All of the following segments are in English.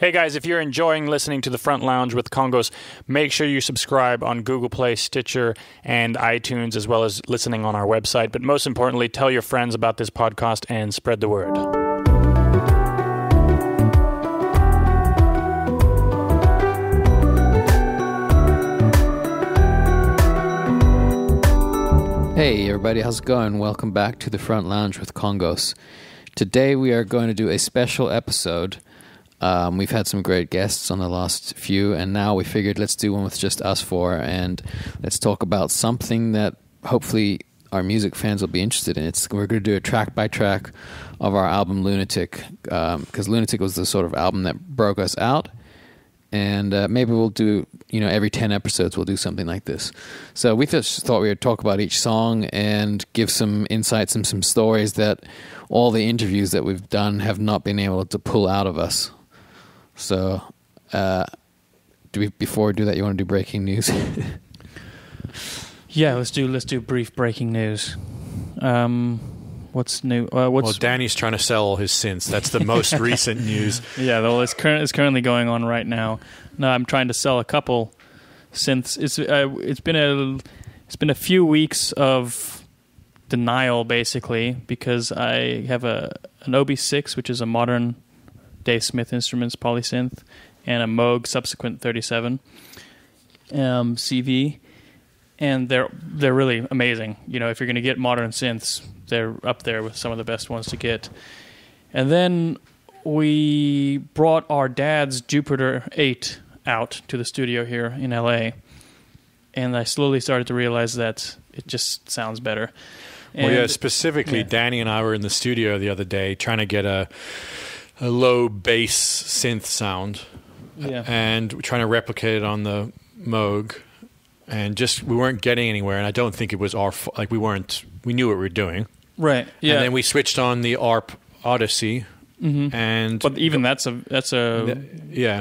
Hey guys, if you're enjoying listening to The Front Lounge with KONGOS, make sure you subscribe on Google Play, Stitcher, and iTunes, as well as listening on our website. But most importantly, tell your friends about this podcast and spread the word. Hey everybody, how's it going? Welcome back to The Front Lounge with KONGOS. Today we are going to do a special episode. We've had some great guests on the last few, and now we figured let's do one with just us four, and let's talk about something that hopefully our music fans will be interested in. We're going to do a track by track of our album Lunatic, because Lunatic was the sort of album that broke us out, and maybe we'll do, every 10 episodes we'll do something like this. So we just thought we would talk about each song and give some insights and some stories that all the interviews that we've done have not been able to pull out of us. So, before we do that, you want to do breaking news? Yeah, let's do brief breaking news. What's new? Well, Danny's trying to sell all his synths. That's the most recent news. Yeah, well, it's currently going on right now. No, I'm trying to sell a couple synths. It's been a few weeks of denial, basically, because I have an OB6, which is a modern Dave Smith Instruments polysynth, and a Moog Subsequent 37 CV, and they're really amazing. If you're going to get modern synths, they're up there with some of the best ones to get. And then we brought our dad's Jupiter 8 out to the studio here in LA, and I slowly started to realize that it just sounds better. And, specifically, Danny and I were in the studio the other day trying to get a low bass synth sound, and we're trying to replicate it on the Moog, and we weren't getting anywhere. And I don't think it was our we knew what we were doing, right? Yeah. And then we switched on the ARP Odyssey, but even that's a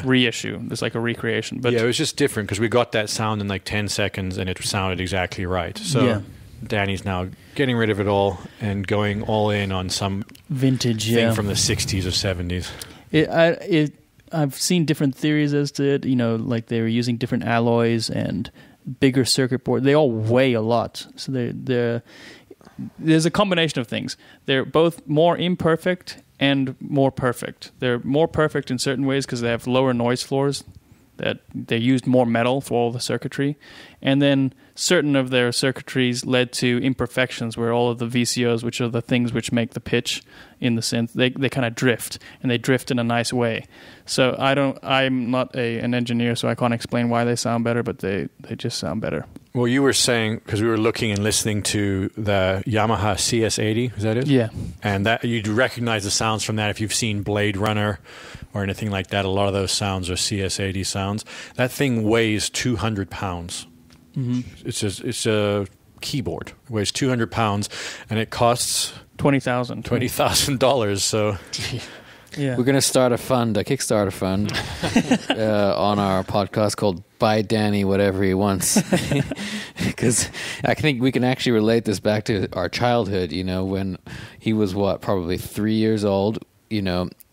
reissue. It's like a recreation. But it was just different because we got that sound in like 10 seconds, and it sounded exactly right. So Danny's now getting rid of it all and going all in on some vintage thing from the 60s or 70s. I've seen different theories as to it. Like they were using different alloys and bigger circuit board. They all weigh a lot, so there's a combination of things. They're both more imperfect and more perfect. They're more perfect in certain ways because they have lower noise floors, that they used more metal for all the circuitry, and then certain of their circuitries led to imperfections where all of the VCOs, which are the things which make the pitch in the synth, they kind of drift, and they drift in a nice way. So I'm not an engineer, so I can't explain why they sound better, but they just sound better. Well, you were saying, because we were looking and listening to the Yamaha CS80, is that it? Yeah. And that you'd recognize the sounds from that if you've seen Blade Runner or anything like that. A lot of those sounds are CS80 sounds. That thing weighs 200 pounds. Mm-hmm. It's a keyboard. It weighs 200 pounds, and it costs $20,000. So we're going to start a Kickstarter fund, on our podcast called Buy Danny Whatever He Wants, because I think we can actually relate this back to our childhood. When he was probably 3 years old.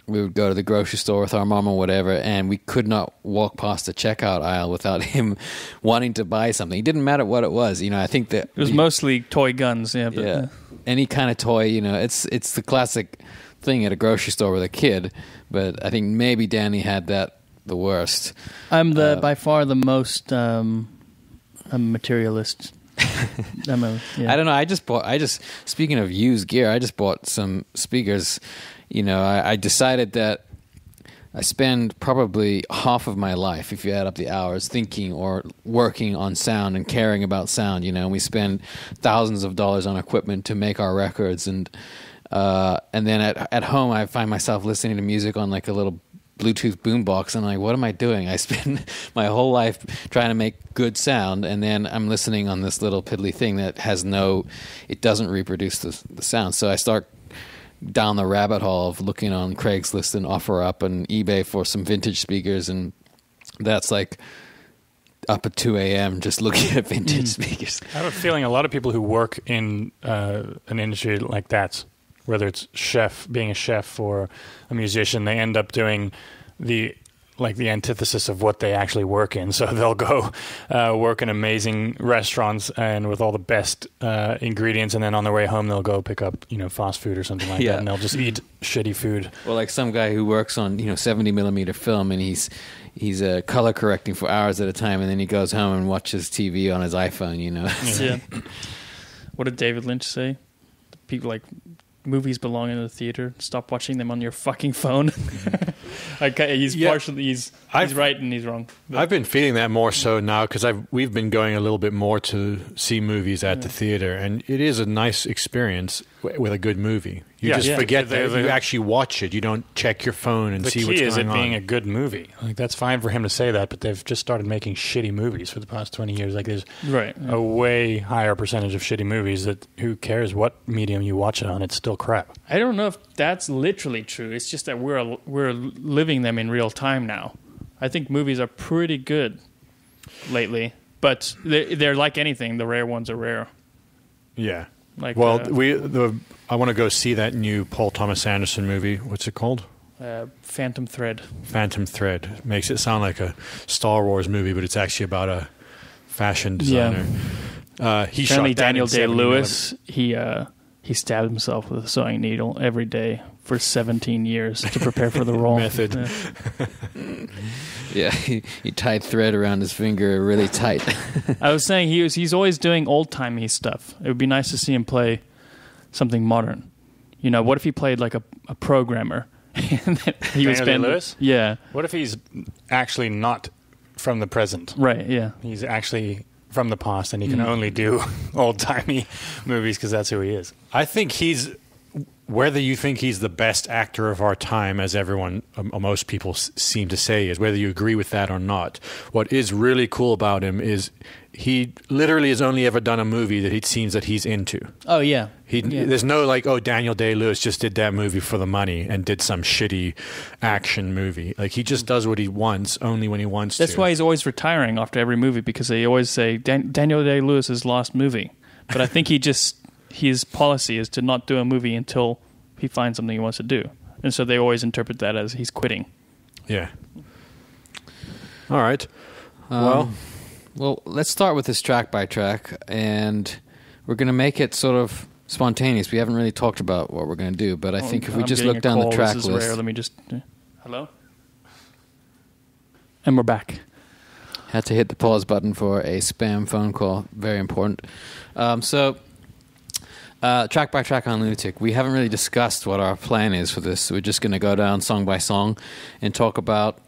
We would go to the grocery store with our mom or whatever, and we could not walk past the checkout aisle without him wanting to buy something. It didn't matter what it was. I think that it was mostly toy guns. Any kind of toy. It's the classic thing at a grocery store with a kid. But I think maybe Danny had that the worst. I'm by far the most a materialist. I don't know. I just speaking of used gear, I just bought some speakers. I decided that I spend probably half of my life, if you add up the hours, thinking or working on sound and caring about sound. And we spend thousands of dollars on equipment to make our records, and then at home I find myself listening to music on like a little Bluetooth boombox, and I'm like, what am I doing? I spend my whole life trying to make good sound, and then I'm listening on this little piddly thing that it doesn't reproduce the sound. So I start down the rabbit hole of looking on Craigslist and OfferUp and eBay for some vintage speakers, and that's like up at 2 a.m. just looking at vintage speakers. I have a feeling a lot of people who work in an industry like that, whether it's being a chef or a musician, they end up doing the like the antithesis of what they actually work in. So they'll go work in amazing restaurants and with all the best ingredients, and then on their way home they'll go pick up fast food or something like that, and they'll just eat shitty food. Well, like some guy who works on 70mm film, and he's color correcting for hours at a time, and then he goes home and watches TV on his iPhone. Yeah. What did David Lynch say? People like movies belong in the theater. Stop watching them on your fucking phone. He's right and he's wrong. But I've been feeling that more so now because we've been going a little bit more to see movies at the theater, and it is a nice experience with a good movie. You just forget that you actually watch it. You don't check your phone and see what's going on. The key is it being a good movie. Like, that's fine for him to say that, but they've just started making shitty movies for the past 20 years. Like, there's a way higher percentage of shitty movies that who cares what medium you watch it on, it's still crap. I don't know if that's literally true. It's just that we're living them in real time now. I think movies are pretty good lately, but they're like anything. The rare ones are rare. Yeah. Like, I want to go see that new Paul Thomas Anderson movie. What's it called? Phantom Thread. Phantom Thread. Makes it sound like a Star Wars movie, but it's actually about a fashion designer. Yeah. He shot Daniel Day-Lewis. He stabbed himself with a sewing needle every day for 17 years to prepare for the role. Method. Yeah, he tied thread around his finger really tight. I was saying he's always doing old-timey stuff. It would be nice to see him play something modern. What if he played like a programmer? And he Daniel Day-Lewis? Yeah. What if he's actually not from the present? Right, yeah. He's actually from the past, and he can only do old-timey movies because that's who he is. I think whether you think he's the best actor of our time, as most people seem to say, is whether you agree with that or not. What is really cool about him is he literally has only ever done a movie that it seems that he's into. Oh, yeah. There's no Daniel Day-Lewis just did that movie for the money and did some shitty action movie. Like, he just does what he wants, only when he wants to. That's why he's always retiring after every movie, because they always say, Daniel Day-Lewis's last movie. But I think his policy is to not do a movie until he finds something he wants to do. And so they always interpret that as he's quitting. Yeah. All right. Well, let's start with this track by track, and we're going to make it sort of spontaneous. We haven't really talked about what we're going to do, but I think if we just look down the track list. Rare. Let me just... Hello? And we're back. Had to hit the pause button for a spam phone call. Very important. Track by track on Lunatic. We haven't really discussed what our plan is for this. We're just going to go down song by song and talk about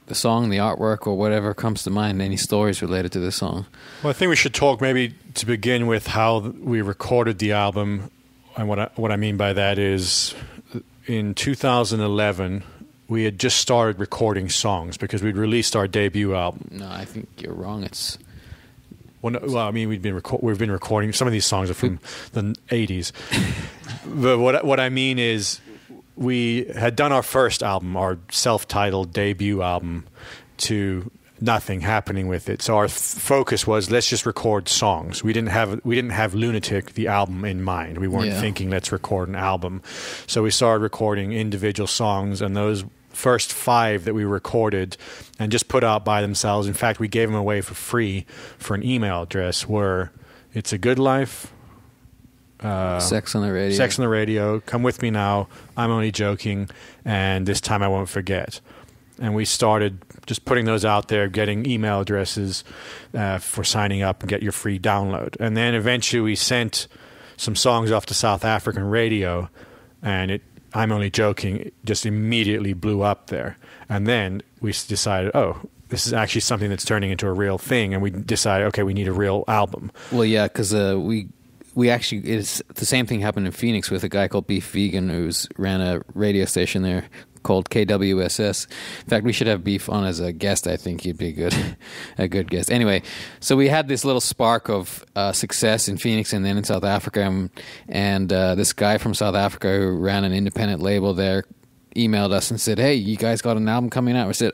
the song, the artwork, or whatever comes to mind, any stories related to the song. Well, I think we should talk maybe to begin with how we recorded the album. And what I mean by that is in 2011, we had just started recording songs because we'd released our debut album. No, I think you're wrong. It's... Well, I mean, we've been recording. Some of these songs are from the 80s. But what I mean is, we had done our first album, our self-titled debut album, to nothing happening with it. So our focus was, let's just record songs. We didn't have Lunatic, the album, in mind. We weren't thinking, let's record an album. So we started recording individual songs, and those first 5 that we recorded and just put out by themselves. In fact, we gave them away for free for an email address, were It's a Good Life, Sex on the Radio. Sex on the Radio, Come With Me Now, I'm Only Joking, and This Time I Won't Forget. And we started just putting those out there, getting email addresses for signing up and get your free download. And then eventually we sent some songs off to South African radio, and I'm Only Joking just immediately blew up there. And then we decided, this is actually something that's turning into a real thing. And we decided, okay, we need a real album. Well, yeah, because we actually, it's the same thing happened in Phoenix with a guy called Beef Vegan who's ran a radio station there called KWSS. In fact, we should have Beef on as a guest. I think he'd be a good guest. Anyway, so we had this little spark of success in Phoenix and then in South Africa, and this guy from South Africa who ran an independent label there emailed us and said, "Hey, you guys got an album coming out?" We said,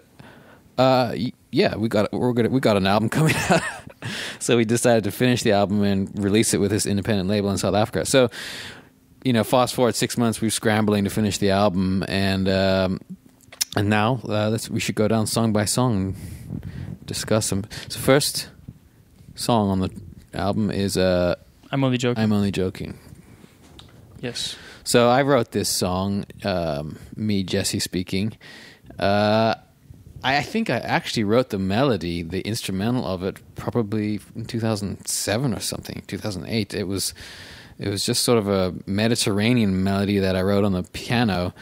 "Yeah, we got an album coming out." So we decided to finish the album and release it with this independent label in South Africa. So, fast forward 6 months, we were scrambling to finish the album, and And now we should go down song by song and discuss them. So first song on the album is I'm Only Joking. I'm Only Joking. Yes. So I wrote this song, me, Jesse speaking. I think I actually wrote the melody, the instrumental of it, probably in 2007 or something, 2008. It was just sort of a Mediterranean melody that I wrote on the piano,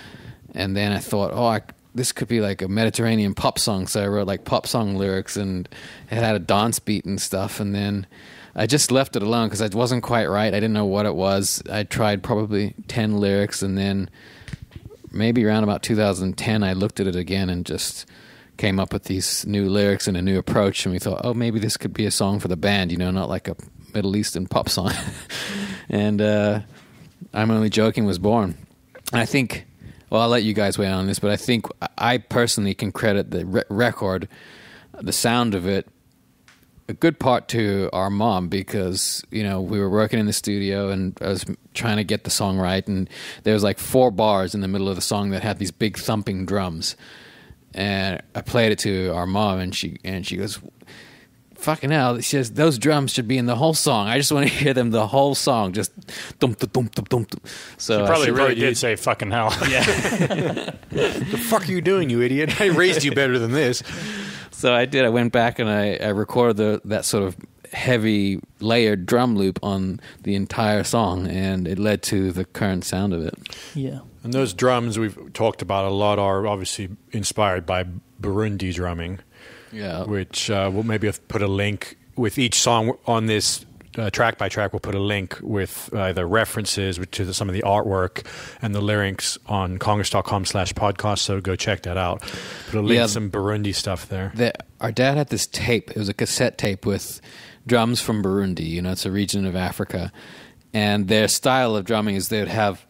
and then I thought, this could be like a Mediterranean pop song, so I wrote like pop song lyrics, and it had a dance beat and stuff, and then I just left it alone because it wasn't quite right. I didn't know what it was. I tried probably 10 lyrics, and then maybe around about 2010, I looked at it again and just came up with these new lyrics and a new approach, and we thought, maybe this could be a song for the band, not like a Middle Eastern pop song. And I'm Only Joking was born. And I think, I'll let you guys weigh in on this, but I think I personally can credit the record, the sound of it, a good part to our mom, because we were working in the studio and I was trying to get the song right, and there was like 4 bars in the middle of the song that had these big thumping drums. And I played it to our mom, and she goes, "Fucking hell!" She says, "Those drums should be in the whole song. I just want to hear them the whole song, just dum dum dum dum dum." So she really did say "fucking hell." Yeah. The fuck are you doing, you idiot? I raised you better than this. So I did. I went back and I recorded that sort of heavy layered drum loop on the entire song, and it led to the current sound of it. Yeah. And those drums we've talked about a lot are obviously inspired by Burundi drumming. Yeah. Which we'll maybe put a link with each song on this track by track. We'll put a link with the references to some of the artwork and the lyrics on kongos.com/podcast. So go check that out. Put a link to some Burundi stuff there. Our dad had this tape. It was a cassette tape with drums from Burundi. It's a region of Africa. And their style of drumming is they would have,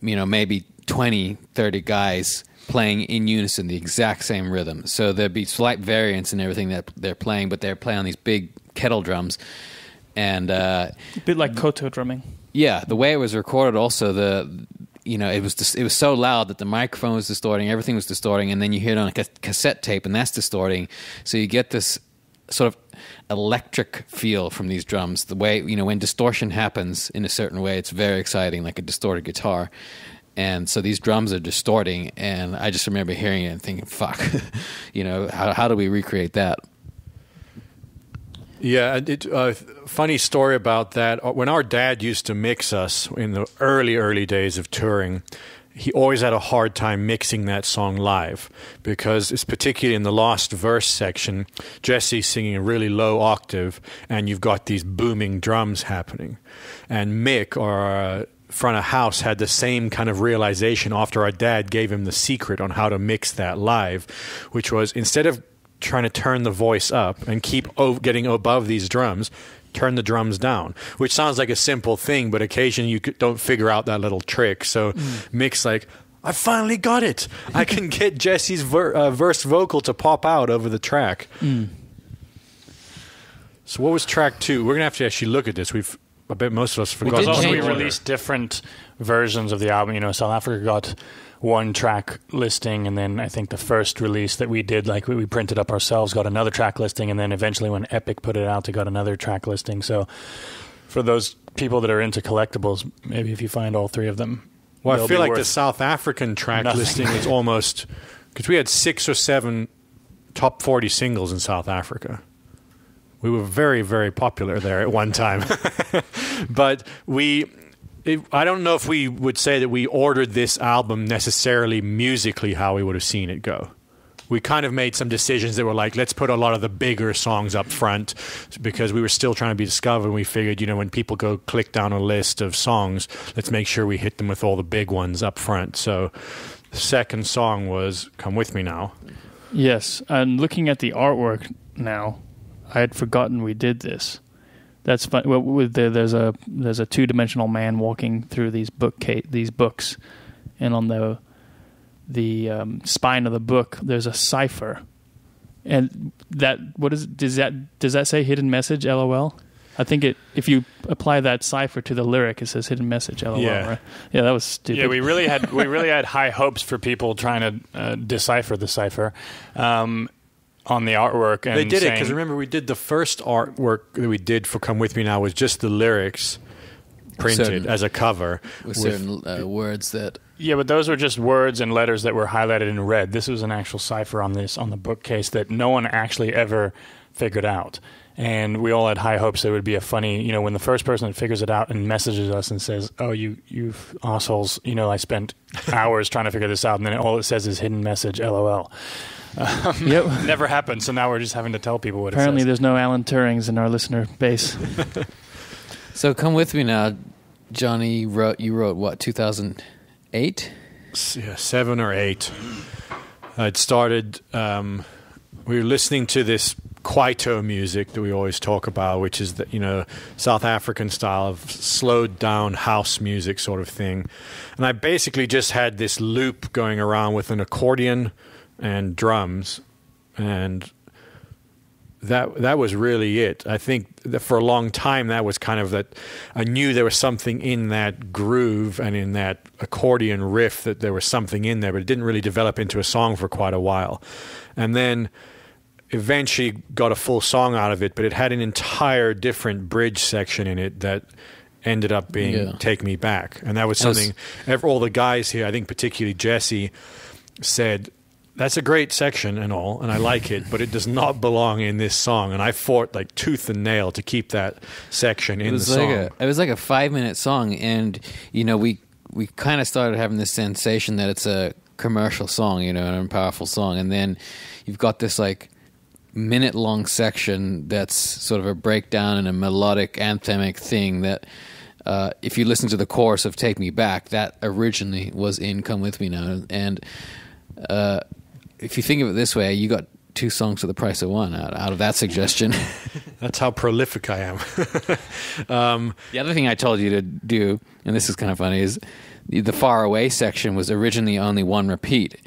maybe 20, 30 guys playing in unison the exact same rhythm. So there'd be slight variance in everything that they're playing, but they're playing on these big kettle drums. And a bit like koto drumming. Yeah, the way it was recorded also, it was so loud that the microphone was distorting, everything was distorting, and then you hear it on a cassette tape, and that's distorting. So you get this sort of electric feel from these drums. The way, when distortion happens in a certain way, it's very exciting, like a distorted guitar. And so these drums are distorting, and I just remember hearing it and thinking, fuck, how do we recreate that? Yeah, funny story about that. When our dad used to mix us in the early days of touring, he always had a hard time mixing that song live, because it's particularly in the last verse section, Jesse's singing a really low octave, and you've got these booming drums happening. And Mick, our front of house, had the same kind of realization after our dad gave him the secret on how to mix that live, which was, instead of trying to turn the voice up and keep getting above these drums, turn the drums down, which sounds like a simple thing, but occasionally you don't figure out that little trick. So Mick's like, I finally got it. I can get Jesse's verse vocal to pop out over the track. So what was track 2? We're going to have to actually look at this. I bet most of us forgot. We released different versions of the album. South Africa got one track listing, and then I think the first release that we did, like we printed up ourselves, got another track listing, and then eventually when Epic put it out, it got another track listing. So for those people that are into collectibles, maybe if you find all 3 of them, I feel like the South African track listing is almost, because we had 6 or 7 top 40 singles in South Africa. We were very, very popular there at one time. But I don't know if we would say that we ordered this album necessarily musically how we would have seen it go. We kind of made some decisions that were like, let's put a lot of the bigger songs up front, because we were still trying to be discovered. We figured, when people go click down a list of songs, let's make sure we hit them with all the big ones up front. So the second song was Come With Me Now. Yes, and looking at the artwork now, I had forgotten we did this. That's fun. Well, there's a 2-dimensional man walking through these books, and on the spine of the book there's a cipher, and does that say hidden message? LOL. I think if you apply that cipher to the lyric, it says hidden message, LOL. Yeah. Right? Yeah, that was stupid. Yeah, we really had high hopes for people trying to decipher the cipher on the artwork. And they did it because remember we did the first artwork that we did for "Come With Me Now" was just the lyrics printed as a cover with certain words that. Yeah, but those were just words and letters that were highlighted in red. This was an actual cipher on the bookcase that no one actually ever figured out. And we all had high hopes that it would be a funny, when the first person that figures it out and messages us and says, "Oh, you assholes, I spent hours trying to figure this out," and then all it says is hidden message, LOL. Yep. Never happened, so now we're just having to tell people what Apparently it says. there's no Alan Turings in our listener base. So Come With Me Now, Johnny, you wrote what, 2008? Yeah, 7 or 8. I'd started, we were listening to this Kwaito music that we always talk about, which is the South African style of slowed down house music sort of thing. And I basically just had this loop going around with an accordion and drums, and that was really it. I think that for a long time that was kind of that. I knew there was something in that groove and in that accordion riff, that there was something in there, but it didn't really develop into a song for quite a while. And then eventually got a full song out of it, but it had an entire different bridge section in it that ended up being Take Me Back. And that was something all the guys here, I think particularly Jesse, said, "That's a great section and all, and I like it, but it does not belong in this song." And I fought like tooth and nail to keep that section in the song. It was like a 5-minute song, and we kind of started having this sensation that it's a commercial song, and a powerful song, and then you've got this like minute-long section that's sort of a breakdown and a melodic anthemic thing that if you listen to the chorus of Take Me Back, that originally was in Come With Me Now. And if you think of it this way, you got 2 songs for the price of one out of that suggestion. That's how prolific I am. The other thing I told you to do, and this is kind of funny, is the Far Away section was originally only 1 repeat.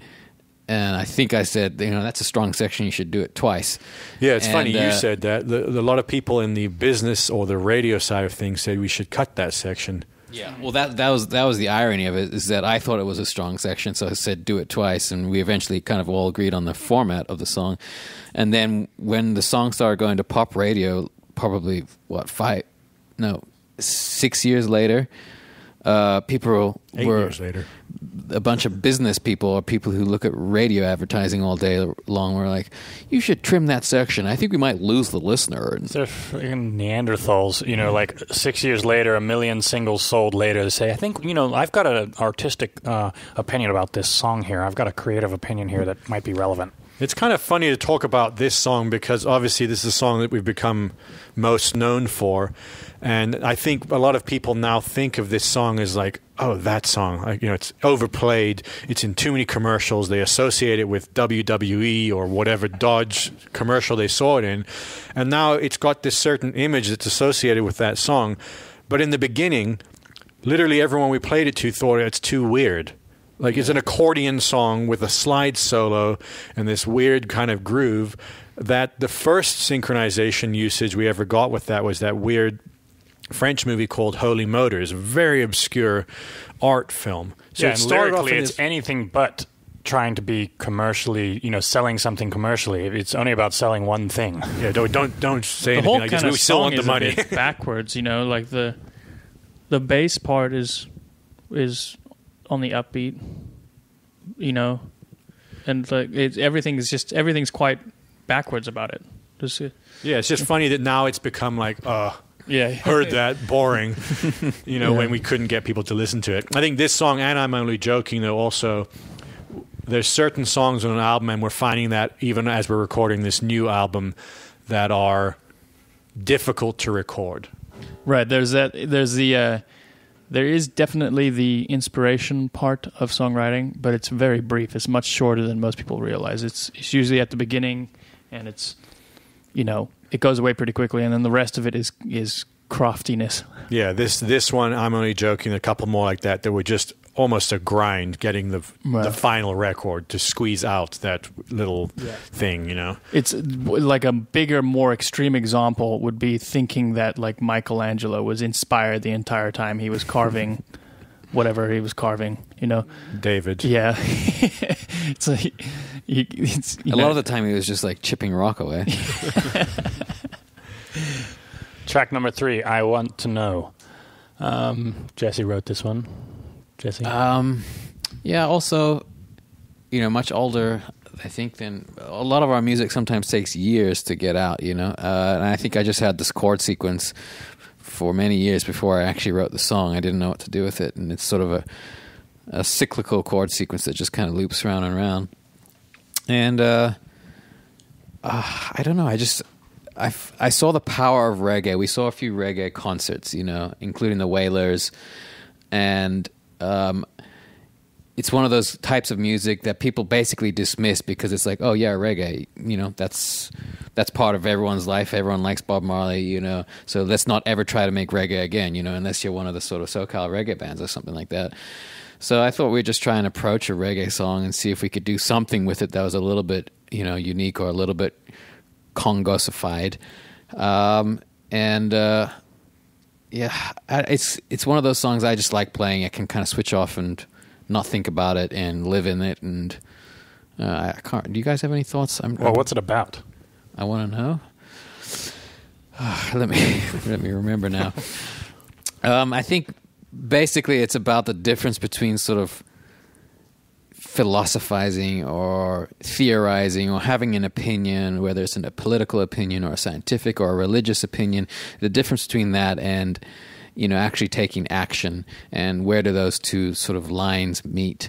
And I think I said, that's a strong section, you should do it twice. Yeah, it's funny you said that. A lot of people in the business or the radio side of things said we should cut that section. Yeah, well, that was the irony of it, is that I thought it was a strong section, so I said do it twice, and we eventually kind of all agreed on the format of the song. And then when the song started going to pop radio, probably 6 years later, people 8 years later. A bunch of business people or people who look at radio advertising all day long were like, "You should trim that section. I think we might lose the listener." They're freaking Neanderthals, like 6 years later, 1 million singles sold later, they say, "I think, I've got an artistic opinion about this song here. I've got a creative opinion here that might be relevant." It's kind of funny to talk about this song because obviously this is a song that we've become most known for. And I think a lot of people now think of this song as like, oh, that song. It's overplayed. It's in too many commercials. They associate it with WWE or whatever Dodge commercial they saw it in. And now it's got this certain image that's associated with that song. But in the beginning, literally everyone we played it to thought it's too weird. Like it's an accordion song with a slide solo and this weird kind of groove. That the first synchronization usage we ever got with that was that weird French movie called Holy Motors, a very obscure art film. So it started lyrically, it's anything but trying to be commercially, selling something commercially. It's only about selling one thing. Yeah, don't say anything like this. We still want the money. A bit backwards, like the bass part is on the upbeat, and like everything's quite backwards about it. It's just funny that now it's become like, heard that, boring, when we couldn't get people to listen to it. I think this song, and I'm only joking, though, also, there's certain songs on an album, and we're finding that even as we're recording this new album, that are difficult to record. Right. There is definitely the inspiration part of songwriting, but it's very brief. It's much shorter than most people realize. It's usually at the beginning, and it's, it goes away pretty quickly, and then the rest of it is craftiness. Yeah, this one, I'm only joking, a couple more like that were just almost a grind getting the final record to squeeze out that little thing, It's like a bigger, more extreme example would be thinking that like Michelangelo was inspired the entire time he was carving whatever he was carving, David. Yeah. It's like, a lot of the time he was just like chipping rock away. Track number 3, I Want to Know. Jesse wrote this one. Jesse? Yeah, also, much older, I think, than a lot of our music sometimes takes years to get out, and I think I just had this chord sequence for many years before I actually wrote the song. I didn't know what to do with it, and it's sort of a cyclical chord sequence that just kind of loops round and round. And I don't know, I saw the power of reggae. We saw a few reggae concerts, including the Wailers, and it's one of those types of music that people basically dismiss because it's like, oh yeah, reggae, that's part of everyone's life. Everyone likes Bob Marley, so let's not ever try to make reggae again, unless you're one of the sort of SoCal reggae bands or something like that. So I thought we'd just try and approach a reggae song and see if we could do something with it that was a little bit, unique or a little bit KONGOsified. It's one of those songs I just like playing. I can kind of switch off and not think about it and live in it. And I can't. Do you guys have any thoughts? What's it about? I want to know. Let me remember now. I think basically it's about the difference between sort of philosophizing or theorizing or having an opinion, whether it's a political opinion or a scientific or a religious opinion, the difference between that and, actually taking action, and where do those two sort of lines meet.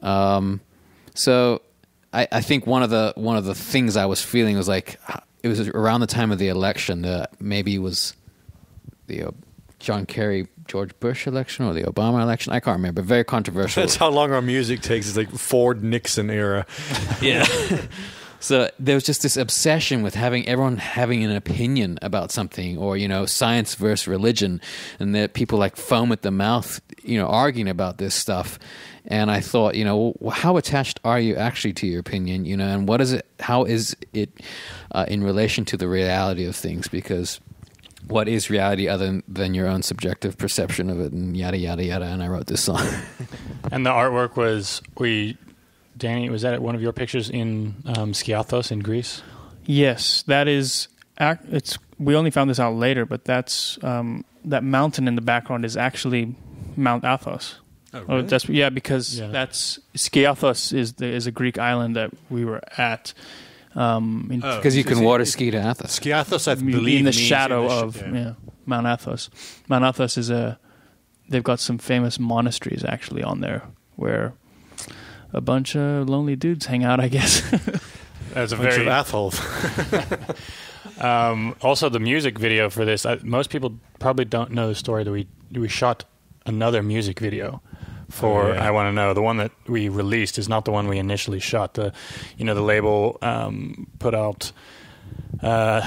So I think one of the things I was feeling was like, it was around the time of the election, maybe it was the John Kerry, George Bush election or the Obama election. I can't remember. Very controversial. That's how long our music takes. It's like Ford Nixon era. Yeah. So there was just this obsession with everyone having an opinion about something, or, science versus religion, and that people like foam at the mouth, arguing about this stuff. And I thought, how attached are you actually to your opinion, and what is it, how is it in relation to the reality of things? Because what is reality other than your own subjective perception of it, and yada, yada, yada. And I wrote this song. And the artwork was, Danny, was that at one of your pictures in Skiathos in Greece? Yes, that is. We only found this out later, but that's that mountain in the background is actually Mount Athos. Oh, really? Because that's Skiathos is a Greek island that we were at. Because you can water ski to Athos. Skiathos, I believe, in the shadow of Mount Athos. Mount Athos is they've got some famous monasteries actually on there where a bunch of lonely dudes hang out, I guess. That's a bunch very of assholes. Also, the music video for this, most people probably don't know the story that we shot another music video for I Want to Know. The one that we released is not the one we initially shot. The label put out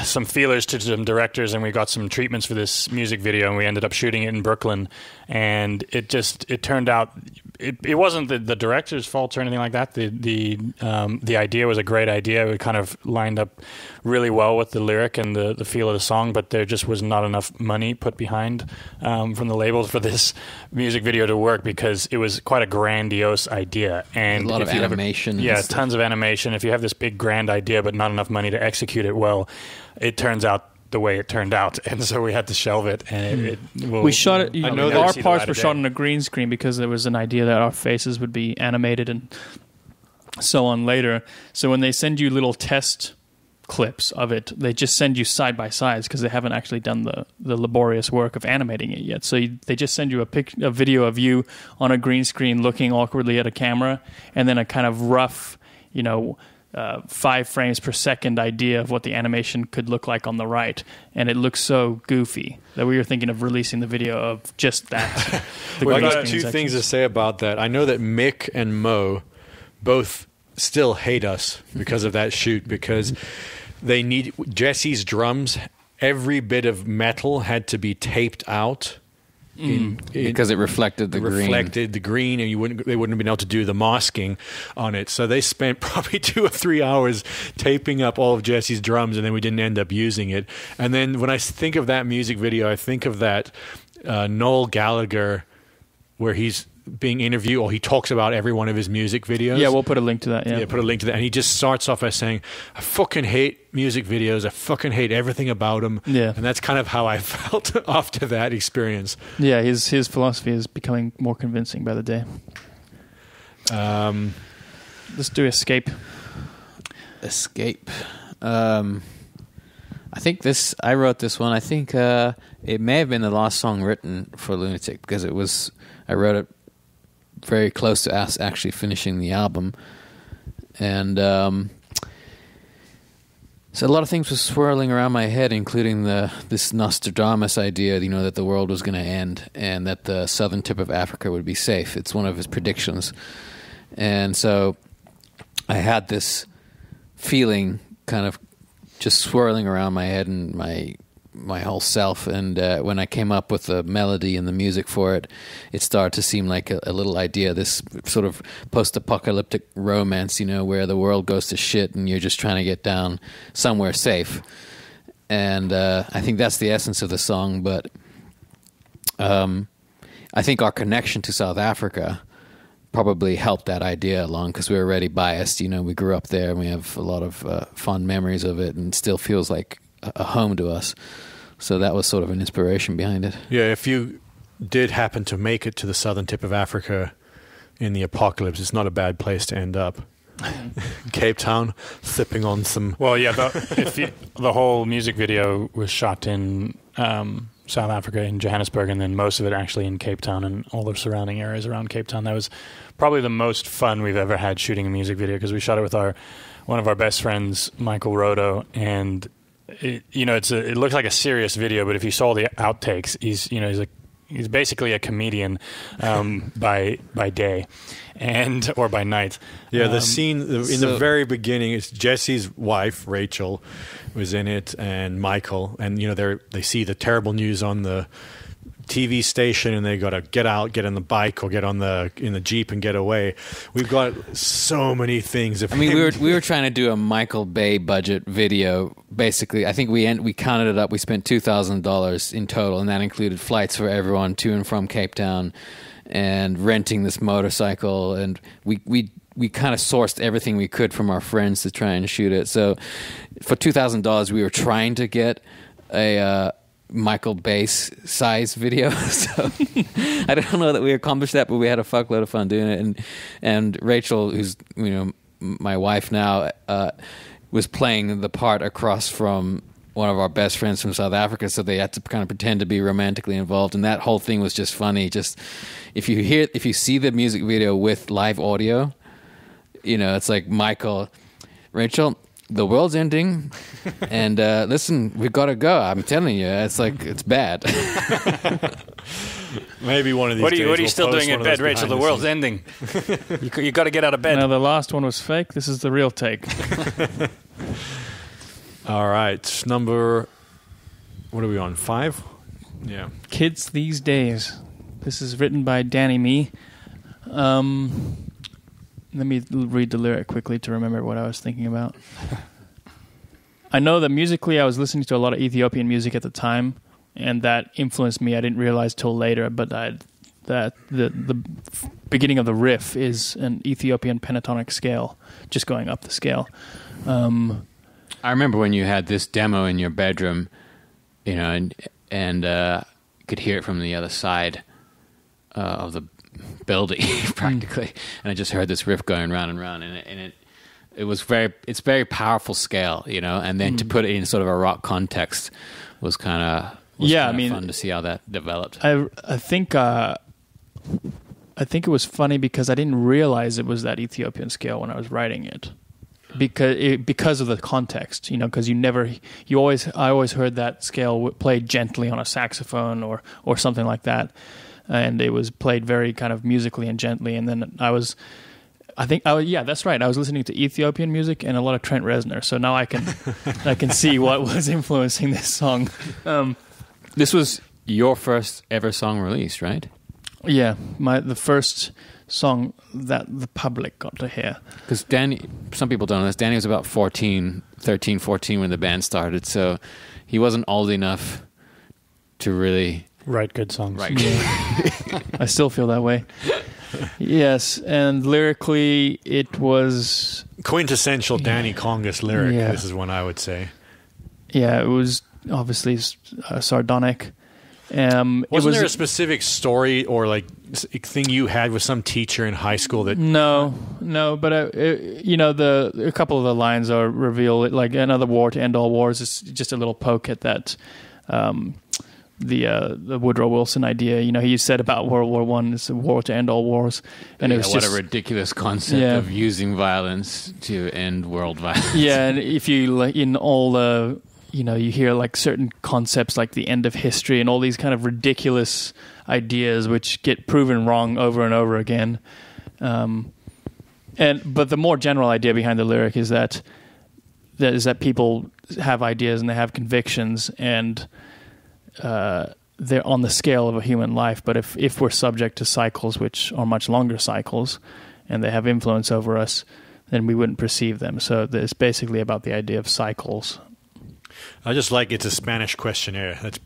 some feelers to some directors, and we got some treatments for this music video, and we ended up shooting it in Brooklyn. And it turned out it wasn't the director's fault or anything like that. The idea was a great idea. It kind of lined up really well with the lyric and the feel of the song, but there just was not enough money put behind from the labels for this music video to work, because it was quite a grandiose idea. And a lot of animation. Tons of animation. If you have this big grand idea but not enough money to execute it well, it turns out the way it turned out, and so we had to shelve it. And we shot it. Our parts were shot on a green screen because there was an idea that our faces would be animated and so on later. So when they send you little test clips of it, they just send you side by sides because they haven't actually done the laborious work of animating it yet. So they just send you a video of you on a green screen looking awkwardly at a camera, and then a kind of rough, 5 frames per second idea of what the animation could look like on the right, and it looks so goofy that we were thinking of releasing the video of just that. I got 2 things to say about that. I know that Mick and Mo both still hate us because of that shoot, because they need Jesse's drums. Every bit of metal had to be taped out because it reflected the green. Reflected the green, and they wouldn't have been able to do the masking on it. So they spent probably 2 or 3 hours taping up all of Jesse's drums, and then we didn't end up using it. And then when I think of that music video, I think of that Noel Gallagher where he's being interviewed, or he talks about every one of his music videos. Yeah, we'll put a link to that. Yeah, put a link to that. And he just starts off by saying, I fucking hate music videos. I fucking hate everything about them. Yeah. And that's kind of how I felt after that experience. Yeah, his philosophy is becoming more convincing by the day. Let's do Escape. Escape. I think I wrote this one. I think it may have been the last song written for Lunatic, because I wrote it very close to us actually finishing the album. And so a lot of things were swirling around my head, including this Nostradamus idea, that the world was going to end and that the southern tip of Africa would be safe. It's one of his predictions. And so I had this feeling kind of just swirling around my head and my whole self, and when I came up with the melody and the music for it, it started to seem like a little idea, this sort of post-apocalyptic romance, where the world goes to shit and you're just trying to get down somewhere safe. And I think that's the essence of the song, but I think our connection to South Africa probably helped that idea along, because we were already biased. We grew up there and we have a lot of fond memories of it, and it still feels like a home to us. So that was sort of an inspiration behind it. Yeah, if you did happen to make it to the southern tip of Africa in the apocalypse, it's not a bad place to end up. Cape Town, sipping on some... Well, yeah, the whole music video was shot in South Africa, in Johannesburg, and then most of it actually in Cape Town and all the surrounding areas around Cape Town. That was probably the most fun we've ever had shooting a music video, because we shot it with one of our best friends, Michael Rodo, and it looks like a serious video, but if you saw the outtakes, he's basically a comedian by day or by night. Yeah, the scene in the very beginning, it's Jesse's wife, Rachel, was in it, and Michael, and they see the terrible news on the TV station, and they got to get out, get on the bike, or get in the Jeep and get away. We've got so many things. We were trying to do a Michael Bay budget video. Basically, I think we counted it up. We spent $2,000 in total, and that included flights for everyone to and from Cape Town, and renting this motorcycle. And we kind of sourced everything we could from our friends to try and shoot it. So for $2,000, we were trying to get a Michael Bay size video. So I don't know that we accomplished that, but we had a fuckload of fun doing it. And Rachel, who's my wife now, was playing the part across from one of our best friends from South Africa, so they had to kind of pretend to be romantically involved, and that whole thing was just funny. Just if you see the music video with live audio, it's like Michael, Rachel, the world's ending, and listen, we've got to go. I'm telling you, it's bad. Maybe one of these. What are you still doing in bed, Rachel? The world's ending. You got to get out of bed. No, the last one was fake. This is the real take. All right, number. What are we on? 5? Yeah. Kids These Days. This is written by Danny Mee. Let me read the lyric quickly to remember what I was thinking about. I know that musically I was listening to a lot of Ethiopian music at the time, and that influenced me. I didn't realize till later, but that the beginning of the riff is an Ethiopian pentatonic scale, just going up the scale. I remember when you had this demo in your bedroom, and could hear it from the other side of the building practically, and I just heard this riff going round and round, and it's very powerful scale, and then to put it in sort of a rock context was kind of fun to see how that developed. I think it was funny because I didn't realize it was that Ethiopian scale when I was writing it. Because of the context, because I always heard that scale played gently on a saxophone or something like that, and it was played very kind of musically and gently. And then that's right. I was listening to Ethiopian music and a lot of Trent Reznor, so now I can see what was influencing this song. This was your first ever song released, right? Yeah, the first song that the public got to hear. Because Danny, some people don't know this, Danny was about 13, 14 when the band started, so he wasn't old enough to really write good songs. Right. I still feel that way. Yes, and lyrically it was quintessential Danny KONGOS lyric. Yeah. This is one I would say. Yeah, it was obviously sardonic. Wasn't there a specific story or like thing you had with some teacher in high school that? No, but a couple of the lines are revealed. Like another war to end all wars is just a little poke at that. The Woodrow Wilson idea. He said about World War One, it's a war to end all wars, and it was what a ridiculous concept of using violence to end world violence. Yeah, and if you in all the. You hear like certain concepts like the end of history and all these kind of ridiculous ideas which get proven wrong over and over again. But the more general idea behind the lyric is that people have ideas and they have convictions and they're on the scale of a human life. But if we're subject to cycles which are much longer cycles and they have influence over us, then we wouldn't perceive them. So it's basically about the idea of cycles. I just like it's a Spanish questionnaire. That's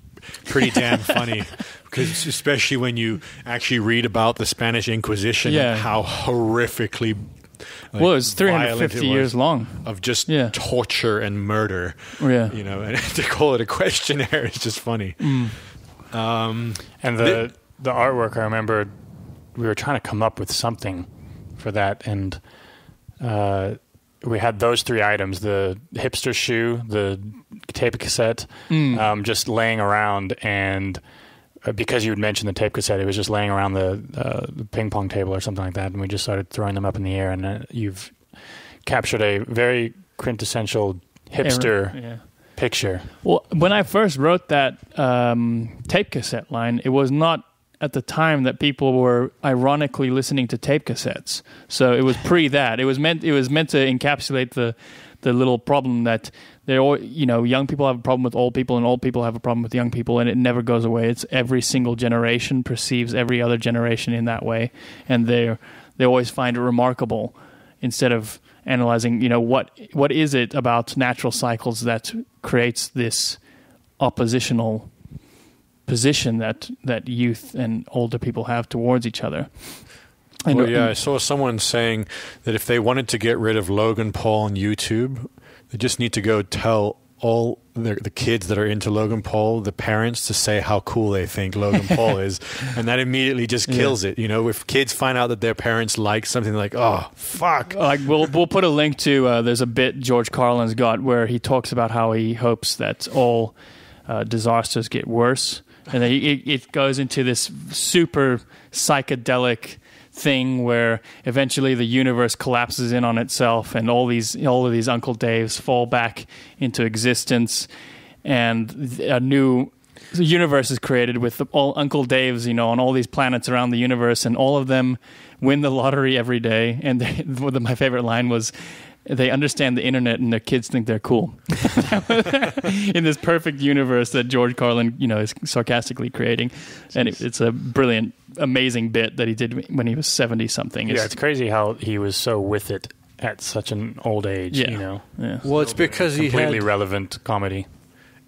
pretty damn funny, because especially when you actually read about the Spanish Inquisition and how horrifically it was 350 years long of just torture and murder. Yeah, and to call it a questionnaire is just funny. And the artwork, I remember we were trying to come up with something for that, and we had those three items: the hipster shoe, the tape cassette, just laying around. And because you had mentioned the tape cassette, it was just laying around the ping pong table or something like that. And we just started throwing them up in the air. And you've captured a very quintessential hipster picture. Well, when I first wrote that tape cassette line, it was not at the time that people were ironically listening to tape cassettes. So it was pre that. It was meant to encapsulate the little problem that they're all, young people have a problem with old people and old people have a problem with young people, and it never goes away. It's every single generation perceives every other generation in that way, and they always find it remarkable instead of analyzing, what is it about natural cycles that creates this oppositional position that youth and older people have towards each other. I saw someone saying that if they wanted to get rid of Logan Paul on YouTube, they just need to go tell all the kids that are into Logan Paul, the parents, to say how cool they think Logan Paul is, and that immediately just kills it. If kids find out that their parents like something, like, oh fuck. Like we'll put a link to there's a bit George Carlin's got where he talks about how he hopes that all disasters get worse. And then it goes into this super psychedelic thing where eventually the universe collapses in on itself, and all of these Uncle Daves fall back into existence, and a new universe is created with all Uncle Daves, on all these planets around the universe, and all of them win the lottery every day. And my favorite line was, they understand the internet and their kids think they're cool. In this perfect universe that George Carlin, is sarcastically creating. And it's a brilliant, amazing bit that he did when he was 70-something. It's crazy how he was so with it at such an old age, Yeah. Well, it's because he had... completely relevant comedy.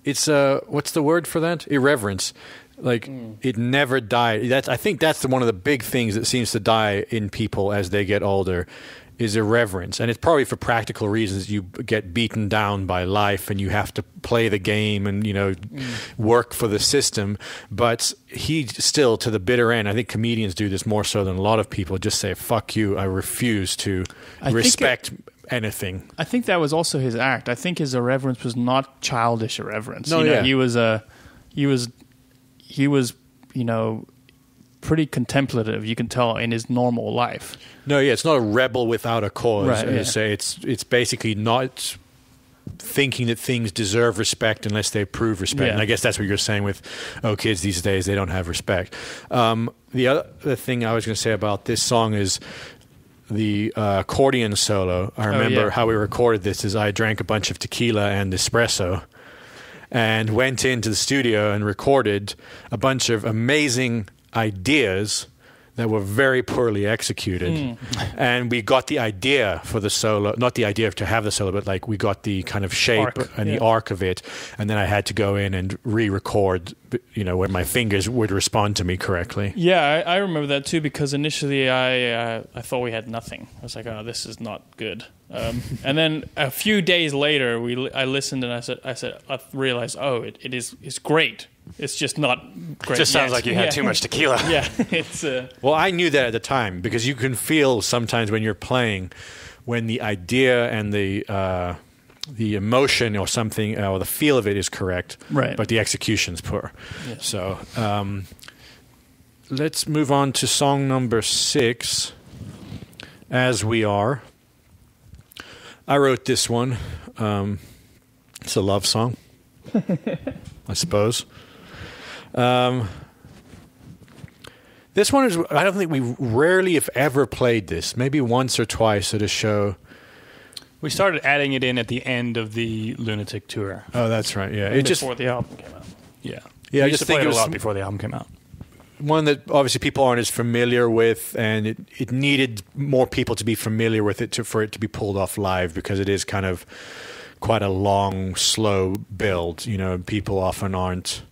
It's, what's the word for that? Irreverence. Like, it never died. I think that's one of the big things that seems to die in people as they get older, is irreverence. And it's probably for practical reasons. You get beaten down by life and you have to play the game and, work for the system. But he still, to the bitter end, I think comedians do this more so than a lot of people, just say, fuck you, I refuse to respect anything. I think that was also his act. I think his irreverence was not childish irreverence. No, he was pretty contemplative, you can tell, in his normal life. No, it's not a rebel without a cause. Right, I say it's basically not thinking that things deserve respect unless they prove respect. Yeah. And I guess that's what you're saying with, kids these days, they don't have respect. The other thing I was going to say about this song is the accordion solo. I remember how we recorded this is I drank a bunch of tequila and espresso. and went into the studio and recorded a bunch of amazing ideas that were very poorly executed. And we got the idea for the solo, not the idea to have the solo, but like we got the kind of shape the arc of it. And then I had to go in and re-record, where my fingers would respond to me correctly. Yeah, I remember that too, because initially I thought we had nothing. I was like, oh, this is not good. And then a few days later, I listened and I realized, it's great. It's just not great. It just sounds like you had too much tequila. Yeah, it's. Well, I knew that at the time because you can feel sometimes when you're playing, when the idea and the emotion or something or the feel of it is correct, right? But the execution's poor. Yeah. So let's move on to song number 6. As We Are. I wrote this one. It's a love song, I suppose. This one is, I don't think we rarely, if ever, played this. Maybe once or twice at a show. We started adding it in at the end of the Lunatic tour. Oh, that's right. Yeah, before the album came out. Yeah, yeah. I just played it a lot before the album came out. One that obviously people aren't as familiar with, and it needed more people to be familiar with it for it to be pulled off live, because it is kind of quite a long, slow build. People often aren't.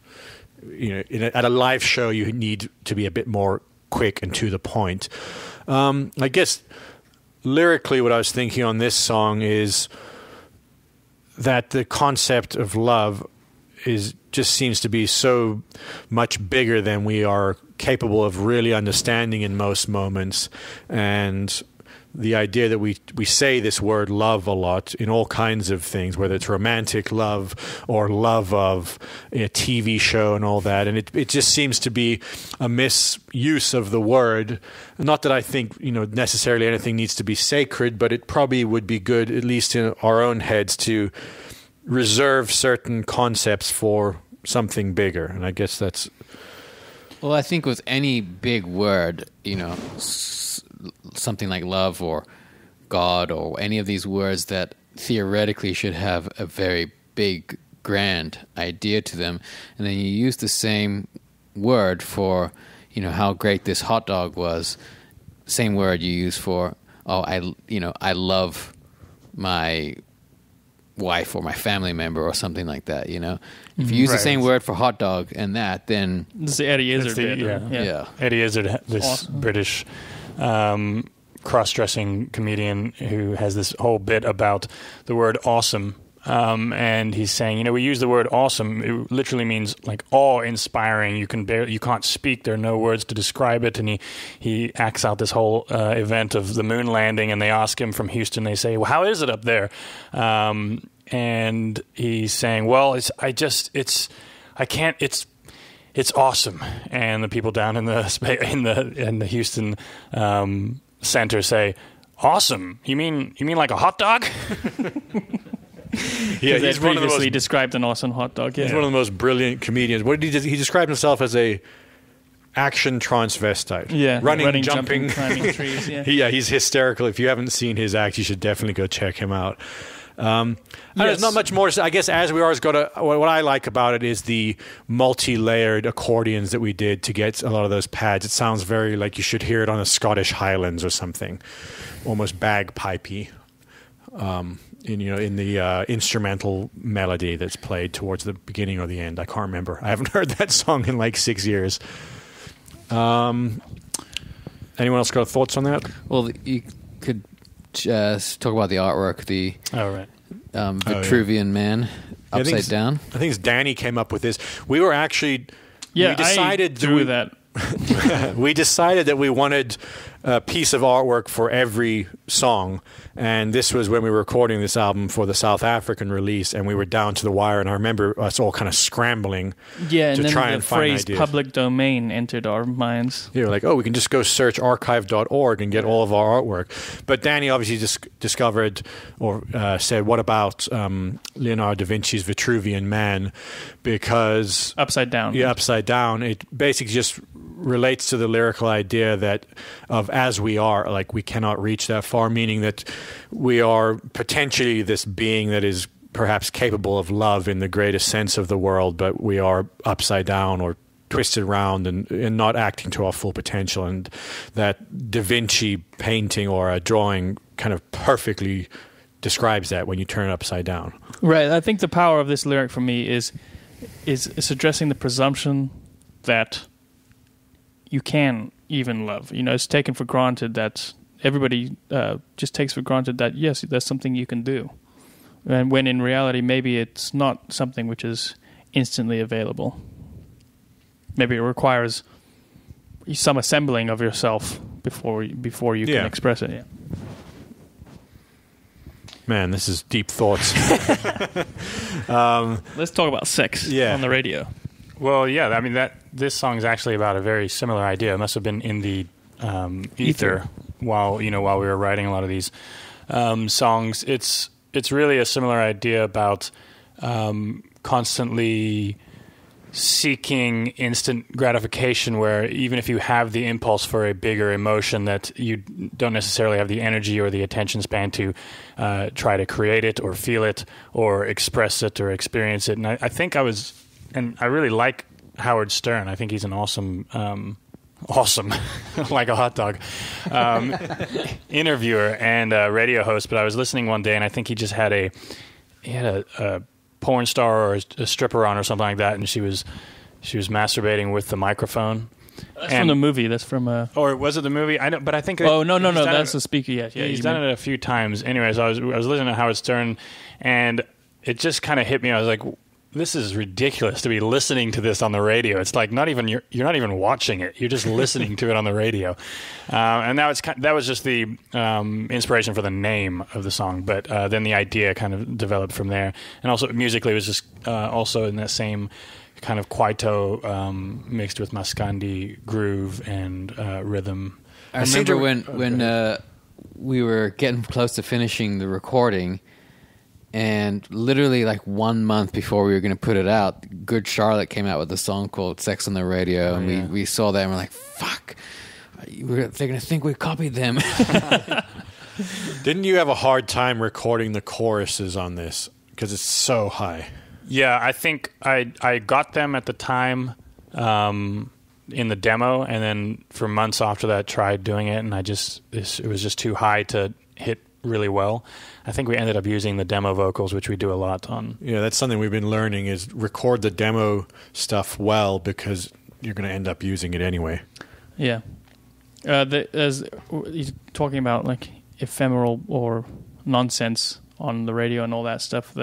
At a live show, you need to be a bit more quick and to the point. I guess lyrically, what I was thinking on this song is that the concept of love just seems to be so much bigger than we are capable of really understanding in most moments. And the idea that we say this word love a lot in all kinds of things, whether it's romantic love or love of a TV show and all that. And it just seems to be a misuse of the word. Not that I think, necessarily anything needs to be sacred, but it probably would be good, at least in our own heads, to reserve certain concepts for something bigger. And I guess that's... Well, I think with any big word, something like love or God or any of these words that theoretically should have a very big, grand idea to them, and then you use the same word for, how great this hot dog was, same word you use for, I love my wife or my family member or something like that, If you use the same word for hot dog and that, then... This is the Eddie Izzard bit. Yeah. Eddie Izzard, this British cross-dressing comedian who has this whole bit about the word awesome. And he's saying, we use the word awesome. It literally means like awe-inspiring. You can't speak. There are no words to describe it. And he acts out this whole event of the moon landing. And they ask him from Houston. They say, "Well, how is it up there?" And he's saying, "Well, it's awesome." And the people down in the Houston center say, "Awesome? You mean like a hot dog?" Yeah, he's previously described an awesome hot dog. Yeah. He's one of the most brilliant comedians. What did he described himself as a action transvestite. Yeah, running, jumping, climbing trees. Yeah. Yeah, he's hysterical. If you haven't seen his act, you should definitely go check him out. There's not much more. I guess As We Are has got what I like about it is the multi-layered accordions that we did to get a lot of those pads. It sounds very like you should hear it on the Scottish Highlands or something, almost bagpipey. In the instrumental melody that's played towards the beginning or the end. I can't remember. I haven't heard that song in like 6 years. Anyone else got thoughts on that? Well, you could just talk about the artwork, the Vitruvian Man upside down. I think it's Danny came up with this. We were actually... Yeah, we decided I drew that. We decided that we wanted a piece of artwork for every song, and this was when we were recording this album for the South African release, and we were down to the wire, and I remember us all kind of scrambling to try and find ideas. The phrase public domain entered our minds. Yeah, we're like, we can just go search archive.org and get all of our artwork. But Danny obviously just discovered or said, what about Leonardo da Vinci's Vitruvian Man? Because... Upside down. Yeah, upside down. It basically just relates to the lyrical idea that of as we are, like we cannot reach that far, meaning that we are potentially this being that is perhaps capable of love in the greatest sense of the world, but we are upside down or twisted around and not acting to our full potential. And that Da Vinci painting or a drawing kind of perfectly describes that when you turn it upside down. Right. I think the power of this lyric for me is addressing the presumption that you can even love. You know, it's taken for granted that everybody just takes for granted that, yes, that's something you can do. And when in reality, maybe it's not something which is instantly available. Maybe it requires some assembling of yourself before you can express it. Yeah. Man, this is deep thoughts. Let's talk about sex on the radio. Well, yeah, I mean this song is actually about a very similar idea. It must have been in the ether while we were writing a lot of these songs. It's really a similar idea about constantly seeking instant gratification, where even if you have the impulse for a bigger emotion, that you don't necessarily have the energy or the attention span to try to create it or feel it or express it or experience it. And I think I really like Howard Stern. I think he's an awesome like a hot dog interviewer and radio host. But I was listening one day, and I think he just had a porn star or a stripper on or something like that, and she was masturbating with the microphone. That's from the movie. That's from or was it the movie? I know, but I think. Oh no, that's the speaker. Yeah, he's done it a few times. Anyways, I was listening to Howard Stern, and it just kind of hit me. I was like, this is ridiculous to be listening to this on the radio. It's like you're not even watching it. You're just listening to it on the radio. And that was just the inspiration for the name of the song. But then the idea kind of developed from there. And also musically, it was just also in that same kind of kwaito mixed with maskandi groove and rhythm. I remember when we were getting close to finishing the recording. And literally like 1 month before we were going to put it out, Good Charlotte came out with a song called Sex on the Radio. And we saw that and we're like, fuck, they're going to think we copied them. Didn't you have a hard time recording the choruses on this? Because it's so high. Yeah, I think I got them at the time in the demo. And then for months after that, tried doing it. And it was just too high to hit really well. I think we ended up using the demo vocals, which we do a lot on. Yeah, that's something we've been learning is record the demo stuff well, because you're going to end up using it anyway. Yeah. As he's talking about like ephemeral or nonsense on the radio and all that stuff,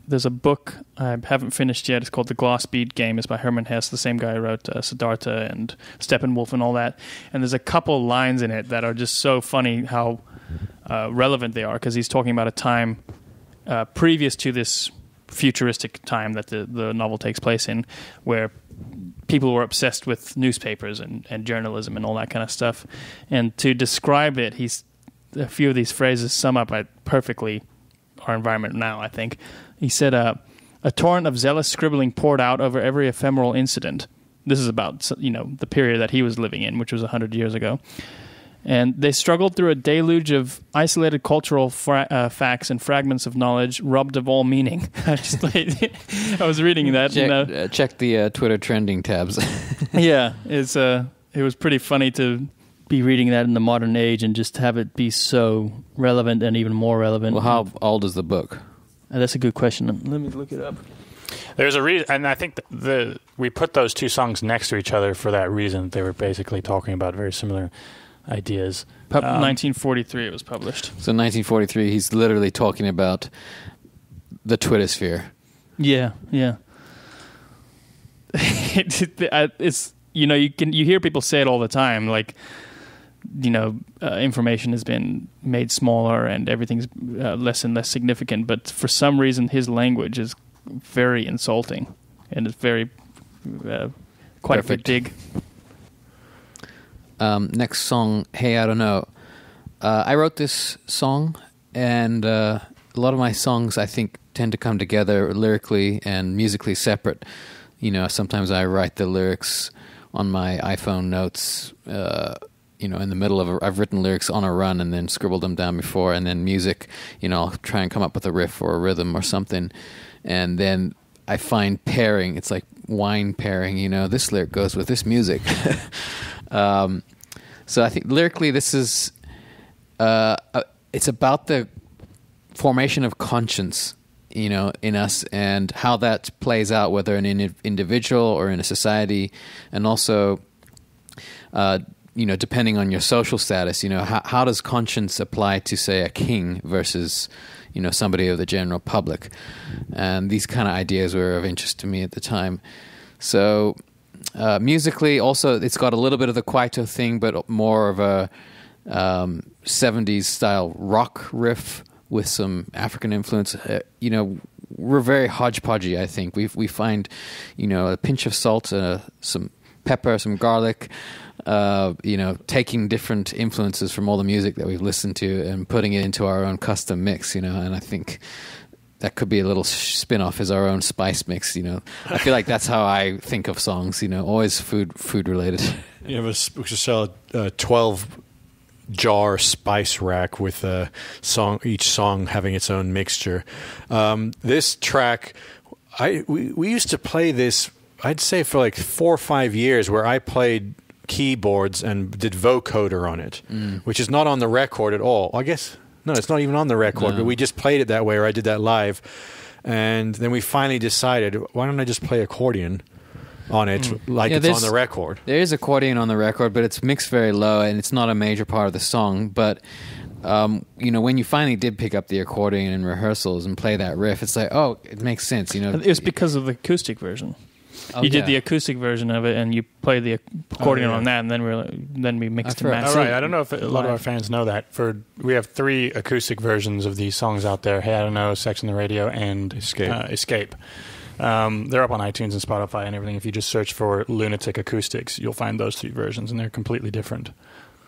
there's a book I haven't finished yet. It's called The Glass Bead Game. It's by Herman Hesse, the same guy who wrote Siddhartha and Steppenwolf and all that. And there's a couple lines in it that are just so funny how relevant they are, because he's talking about a time previous to this futuristic time that the novel takes place in, where people were obsessed with newspapers and journalism and all that kind of stuff. And to describe it, a few of these phrases sum up perfectly our environment now, I think. He said, a torrent of zealous scribbling poured out over every ephemeral incident. This is about the period that he was living in, which was 100 years ago. And they struggled through a deluge of isolated cultural facts and fragments of knowledge, robbed of all meaning. I was reading that. Check the Twitter trending tabs. Yeah, it was pretty funny to be reading that in the modern age and just have it be so relevant and even more relevant. Well, how old is the book? That's a good question. Let me look it up. There's a reason, and I think we put those two songs next to each other for that reason. They were basically talking about very similar ideas. 1943 it was published. So 1943, he's literally talking about the Twitter sphere. Yeah. It's you hear people say it all the time, like information has been made smaller and everything's less and less significant. But for some reason, his language is very insulting, and it's very quite Perfect. a big dig. Next song, Hey, I Don't Know. I wrote this song, and a lot of my songs, I think, tend to come together lyrically and musically separate. Sometimes I write the lyrics on my iPhone notes, in the middle of I've written lyrics on a run and then scribbled them down before, and then music, I'll try and come up with a riff or a rhythm or something, and then I find pairing. It's like wine pairing, this lyric goes with this music. So I think lyrically this is, it's about the formation of conscience, in us, and how that plays out, whether in an individual or in a society, and also, depending on your social status, how does conscience apply to, say, a king versus, somebody of the general public? And these kind of ideas were of interest to me at the time. So musically, also, it's got a little bit of the Kwaito thing, but more of a 70s style rock riff with some African influence. We're very hodgepodgey, I think. We find, a pinch of salt, some pepper, some garlic, taking different influences from all the music that we've listened to and putting it into our own custom mix, and I think that could be a little spin-off as our own spice mix, I feel like that's how I think of songs, always food related. You have a 12 jar spice rack with each song having its own mixture. This track, we used to play this, I'd say for like 4 or 5 years, where I played keyboards and did vocoder on it, which is not on the record at all. I guess, no, it's not even on the record, but we just played it that way, or I did that live. And then we finally decided, why don't I just play accordion on it it's on the record? There is accordion on the record, but it's mixed very low, and it's not a major part of the song. But when you finally did pick up the accordion in rehearsals and play that riff, it's like, oh, it makes sense. It was because of the acoustic version. You did the acoustic version of it, and you played the accordion on that, and then we mixed and matched. All right, I don't know if a lot of our fans know that. We have 3 acoustic versions of these songs out there: Hey, I Don't Know, Sex on the Radio, and Escape. They're up on iTunes and Spotify and everything. If you just search for Lunatic Acoustics, you'll find those 3 versions, and they're completely different.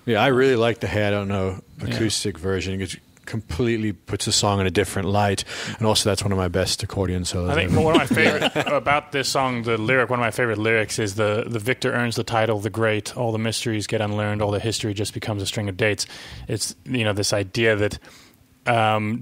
Yeah, I really like the Hey, I Don't Know acoustic version. It completely puts the song in a different light, and also that's one of my best accordion solos. I think one of my favorite about this song, one of my favorite lyrics is the victor earns the title, the great, all the mysteries get unlearned, all the history just becomes a string of dates. It's, this idea that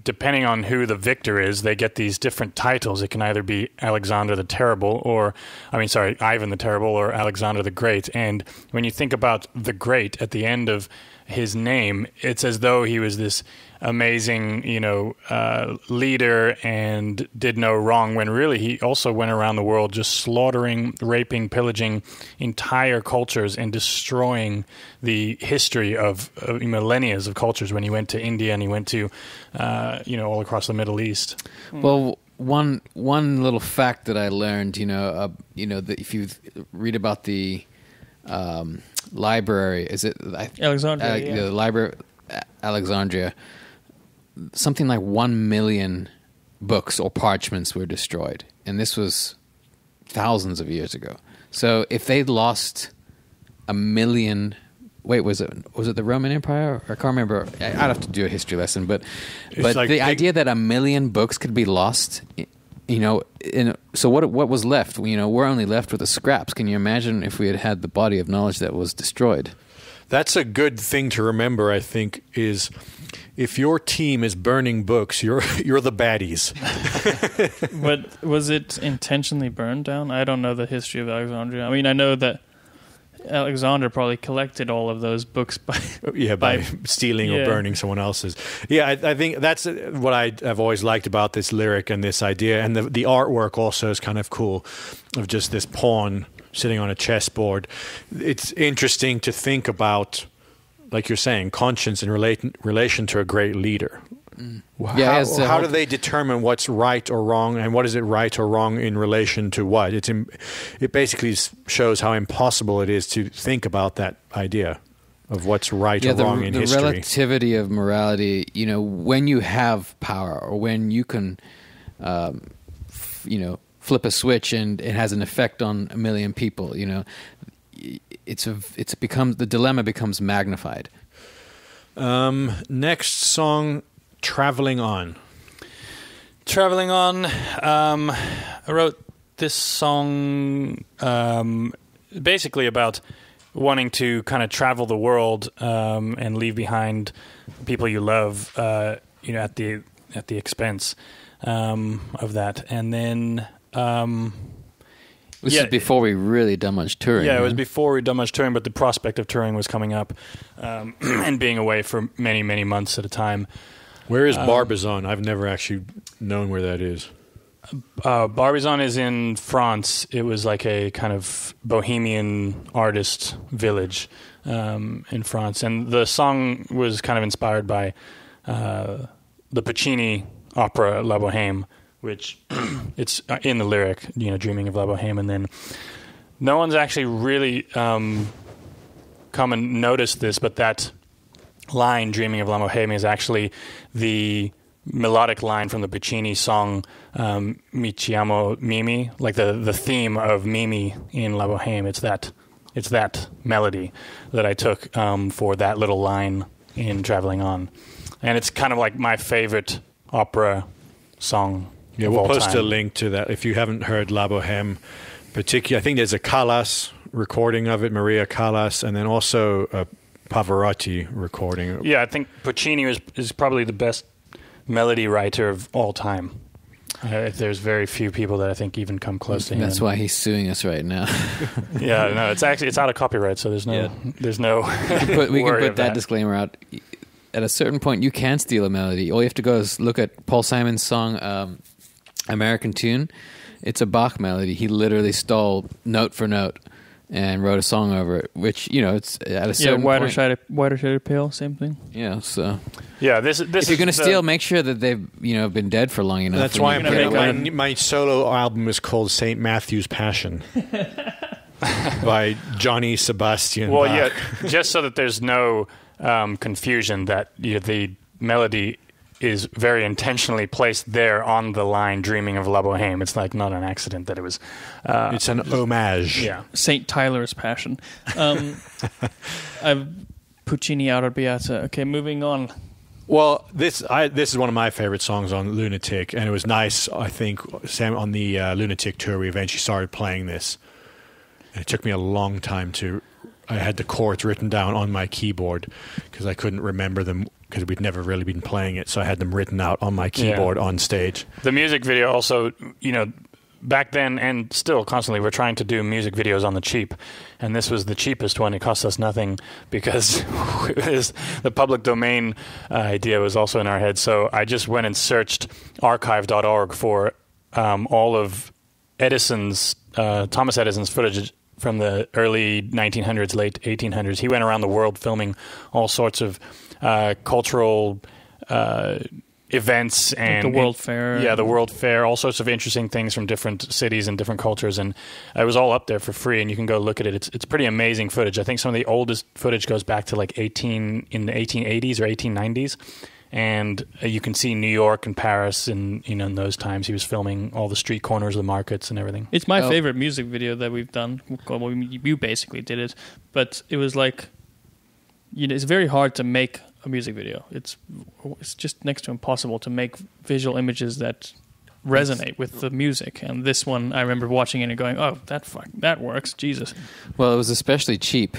depending on who the victor is, they get these different titles. It can either be Alexander the Terrible, Ivan the Terrible, or Alexander the Great. And when you think about the Great at the end of his name, it's as though he was this amazing, leader and did no wrong, when really he also went around the world just slaughtering, raping, pillaging entire cultures and destroying the history of millennia of cultures, when he went to India and he went to, all across the Middle East. Well, one little fact that I learned, that if you read about the library, is it Alexandria? The library, Alexandria. Something like 1 million books or parchments were destroyed, and this was thousands of years ago. So if they'd lost 1 million, was it the Roman Empire? I can't remember. I'd have to do a history lesson, but like the idea that 1 million books could be lost. So what was left? We're only left with the scraps. Can you imagine if we had the body of knowledge that was destroyed? That's a good thing to remember, I think, is if your team is burning books, you're the baddies. But was it intentionally burned down? I don't know the history of Alexandria. I mean, I know that Alexander probably collected all of those books by stealing or burning someone else's. Yeah, I think that's what I've always liked about this lyric and this idea. And the artwork also is kind of cool, of just this pawn sitting on a chessboard. It's interesting to think about, like you're saying, conscience in relation to a great leader. How do they determine what's right or wrong, and what is it right or wrong in relation to what? It basically shows how impossible it is to think about that idea of what's right or wrong in history. The relativity of morality, when you have power, or when you can, flip a switch and it has an effect on 1 million people, the dilemma becomes magnified. Next song, Traveling On. Traveling On. I wrote this song basically about wanting to kind of travel the world and leave behind people you love, at the expense of that. And then this is before we really done much touring. Yeah, it was before we'd done much touring, but the prospect of touring was coming up and being away for many, many months at a time. Where is Barbizon? I've never actually known where that is. Barbizon is in France. It was like a kind of bohemian artist village in France. And the song was kind of inspired by the Puccini opera La Bohème, which it's in the lyric, dreaming of La Bohème. And then no one's actually really come and noticed this, but that line, dreaming of La Bohème, is actually the melodic line from the Puccini song Mi Chiamo Mimi, like the theme of Mimi in La Bohème. It's that melody that I took for that little line in Traveling On. And it's kind of like my favorite opera song. Yeah, we'll post a link to that if you haven't heard La Bohème. Particularly, I think there's a Callas recording of it, Maria Callas, and then also a Pavarotti recording. Yeah, I think Puccini is probably the best melody writer of all time. There's very few people that I think even come close to him. That's why he's suing us right now. Yeah, no, it's out of copyright, so there's no. We can put that disclaimer out. At a certain point, you can steal a melody. All you have to go is look at Paul Simon's song "American Tune." It's a Bach melody. He literally stole note for note and wrote a song over it, which, it's at a certain point. Whiter Shaded Pale, same thing. Yeah, so. Yeah, this if you're going to steal, make sure that they've, been dead for long enough. That's why I'm making my solo album is called St. Matthew's Passion by Johnny Sebastian Bach. Well, yeah, just so that there's no confusion that the melody is very intentionally placed there on the line "Dreaming of La Bohème." It's like not an accident that it was. It's an homage. Yeah, Saint Tyler's Passion. I've Puccini Arrabbiata. Okay, moving on. Well, this is one of my favorite songs on Lunatic, and it was nice. I think Sam on the Lunatic tour we eventually started playing this. And it took me a long time I had the chords written down on my keyboard because I couldn't remember them because we'd never really been playing it. So I had them written out on my keyboard on stage. The music video also, back then and still constantly, we're trying to do music videos on the cheap. And this was the cheapest one. It cost us nothing because the public domain idea was also in our head. So I just went and searched archive.org for all of Thomas Edison's footage from the early 1900s, late 1800s. He went around the world filming all sorts of cultural events and like the World Fair. Yeah, the World Fair, all sorts of interesting things from different cities and different cultures, and it was all up there for free, and you can go look at it. It's pretty amazing footage. I think some of the oldest footage goes back to like in the 1880s or 1890s. And you can see New York and Paris, and in those times he was filming all the street corners of the markets and everything. It's my favorite music video that we've done. Well, you basically did it, but it was like, it's very hard to make a music video. It's just next to impossible to make visual images that resonate with the music. And this one, I remember watching it and going, "Oh, that works, Jesus." Well, it was especially cheap,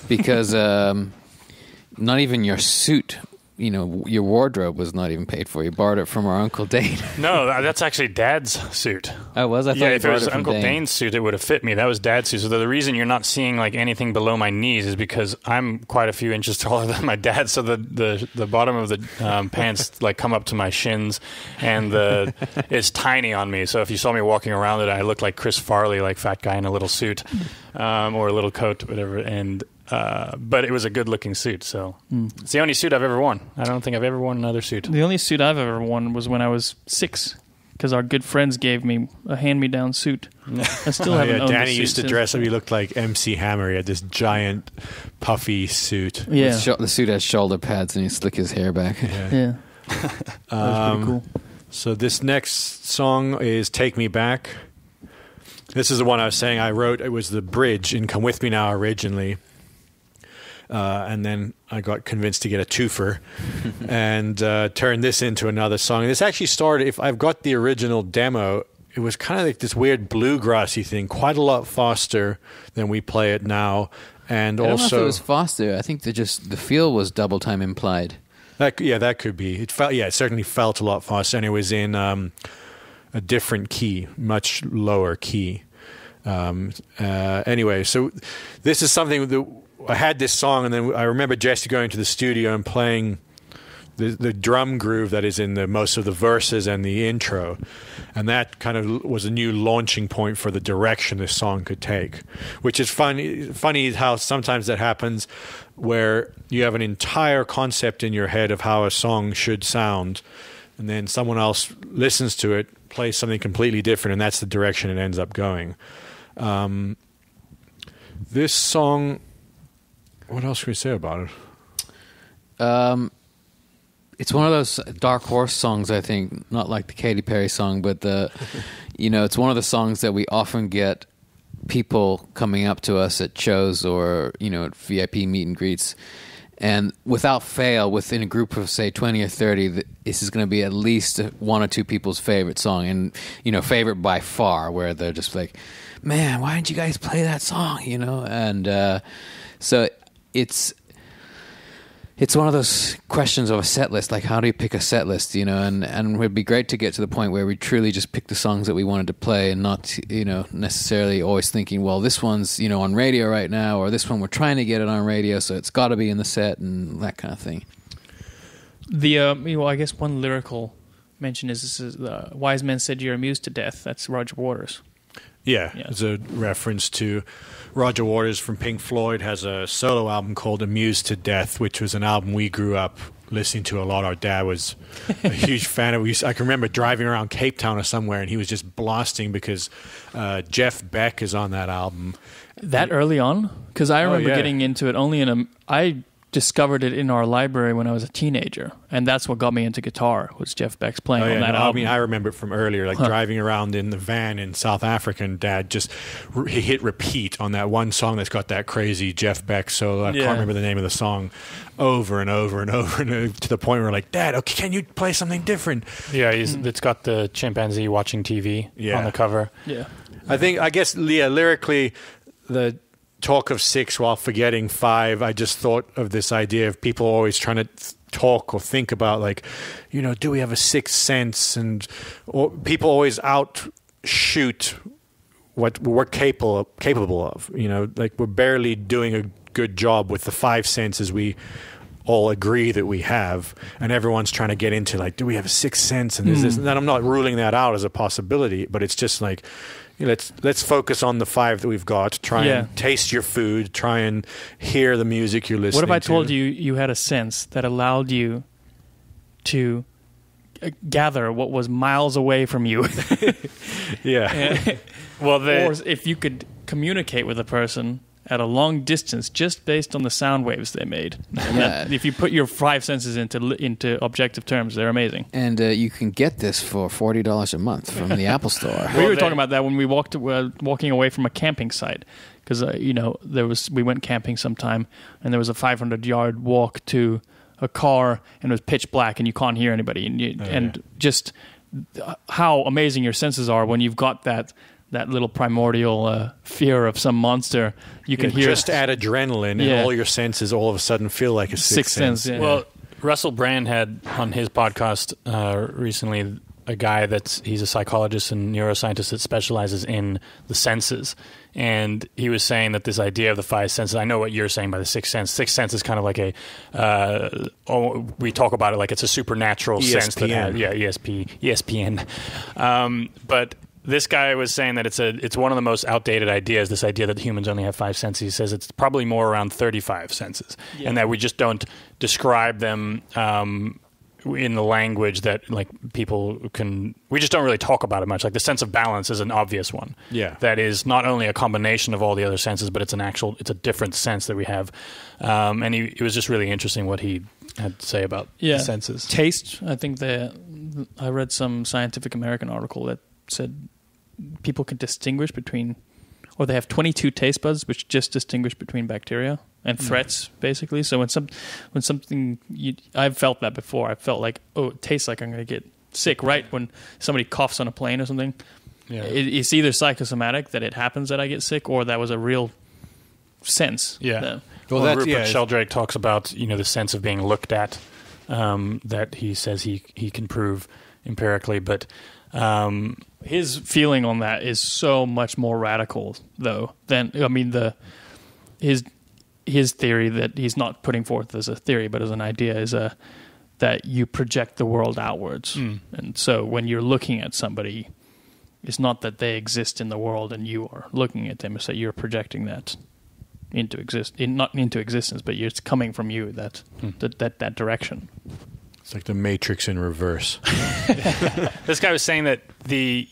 because not even your suit. Your wardrobe was not even paid for. You borrowed it from our Uncle Dane. No, that's actually Dad's suit. Oh, was? I thought if it was Uncle Dane's suit, it would have fit me. That was Dad's suit. So the reason you're not seeing like anything below my knees is because I'm quite a few inches taller than my dad. So the bottom of the pants like come up to my shins, and it's tiny on me. So if you saw me walking around it, I looked like Chris Farley, like fat guy in a little suit or a little coat, whatever. And but it was a good-looking suit, so it's the only suit I've ever worn. I don't think I've ever worn another suit. The only suit I've ever worn was when I was 6, because our good friends gave me a hand-me-down suit. I still haven't owned Danny the used to dress up. He looked like MC Hammer. He had this giant, puffy suit. Yeah, the suit has shoulder pads, and he slick his hair back. Yeah. That was pretty cool. So this next song is "Take Me Back." This is the one I was saying I wrote. It was the bridge in "Come With Me Now" originally. And then I got convinced to get a twofer and turn this into another song. And this actually started, if I've got the original demo, it was kind of like this weird bluegrassy thing, quite a lot faster than we play it now. And I don't also, know if it was faster. I think the feel was double time implied. That could be. It felt, it certainly felt a lot faster, and it was in a different key, much lower key. Anyway, so this is something that I had this song, and then I remember Jesse going to the studio and playing the drum groove that is in most of the verses and the intro, and that kind of was a new launching point for the direction this song could take, which is funny how sometimes that happens, where you have an entire concept in your head of how a song should sound, and then someone else listens to it, plays something completely different, and that's the direction it ends up going. This song, what else can we say about it? It's one of those dark horse songs, I think, not like the Katy Perry song, but it's one of the songs that we often get people coming up to us at shows or, at VIP meet and greets. And without fail, within a group of, say, 20 or 30, this is going to be at least one or two people's favorite song. And, favorite by far, where they're just like, man, why didn't you guys play that song, And so it's one of those questions of a set list, like how do you pick a set list, and it would be great to get to the point where we truly just pick the songs that we wanted to play and not, necessarily always thinking, well, this one's, on radio right now, or this one we're trying to get it on radio, so it's got to be in the set and that kind of thing. I guess one lyrical mention is Wise Men Said You're Amused to Death. That's Roger Waters. Yeah, it's a reference to Roger Waters from Pink Floyd has a solo album called Amused to Death, which was an album we grew up listening to a lot. Our dad was a huge fan of it. I can remember driving around Cape Town or somewhere, and he was just blasting because Jeff Beck is on that album. That early on? Because I remember getting into it only I discovered it in our library when I was a teenager, and that's what got me into guitar, was Jeff Beck's playing on that album. I remember it from earlier, driving around in the van in South Africa, and Dad just he hit repeat on that one song that's got that crazy Jeff Beck solo. I can't remember the name of the song, over and over and over, and over, to the point where we're like, Dad, okay, can you play something different? Yeah, it's got the chimpanzee watching TV on the cover. Yeah, I guess lyrically, the talk of 6 while forgetting 5, I just thought of this idea of people always trying to talk or think about, like, do we have a sixth sense? And people always outshoot what we're capable of. Like we're barely doing a good job with the 5 senses we all agree that we have, and everyone's trying to get into, like, do we have a sixth sense? And is this? And I'm not ruling that out as a possibility, but it's just like, let's focus on the 5 that we've got. Try and taste your food. Try and hear the music you're listening to. What if I told you had a sense that allowed you to gather what was miles away from you? Yeah. Or if you could communicate with a person at a long distance just based on the sound waves they made. If you put your 5 senses into objective terms, they're amazing. And you can get this for $40 a month from the Apple Store. We were talking about that when we walking away from a camping site, because we went camping sometime, and there was a 500-yard walk to a car, and it was pitch black, and you can't hear anybody, and just how amazing your senses are when you've got that little primordial fear of some monster. You can hear just add adrenaline, and all your senses all of a sudden feel like a sixth sense. Yeah. Well, Russell Brand had on his podcast recently a guy he's a psychologist and neuroscientist that specializes in the senses, and he was saying that this idea of the 5 senses, I know what you're saying by the sixth sense. Sixth sense is kind of like we talk about it like it's a supernatural sense that ESPN. But this guy was saying that it's one of the most outdated ideas, this idea that humans only have 5 senses. He says it's probably more around 35 senses, and that we just don't describe them in the language that, like, people can. We just don't really talk about it much. Like the sense of balance is an obvious one. Yeah, that is not only a combination of all the other senses, but it's a different sense that we have. And it was just really interesting what he had to say about the senses. Taste. I think I read some Scientific American article that said people can distinguish between, or they have 22 taste buds which just distinguish between bacteria and threats, basically. So when something, I've felt that before. I felt like, it tastes like I'm going to get sick, right? When somebody coughs on a plane or something. Yeah. It's either psychosomatic, that it happens that I get sick, or that was a real sense. Yeah. Well, Rupert Sheldrake talks about the sense of being looked at, that he says he can prove empirically, but his feeling on that is so much more radical, though, than his theory that he's not putting forth as a theory but as an idea is that you project the world outwards, and so when you're looking at somebody, it's not that they exist in the world and you are looking at them; it's that you're projecting that not into existence, but it's coming from you that direction. It's like the Matrix in reverse. This guy was saying that we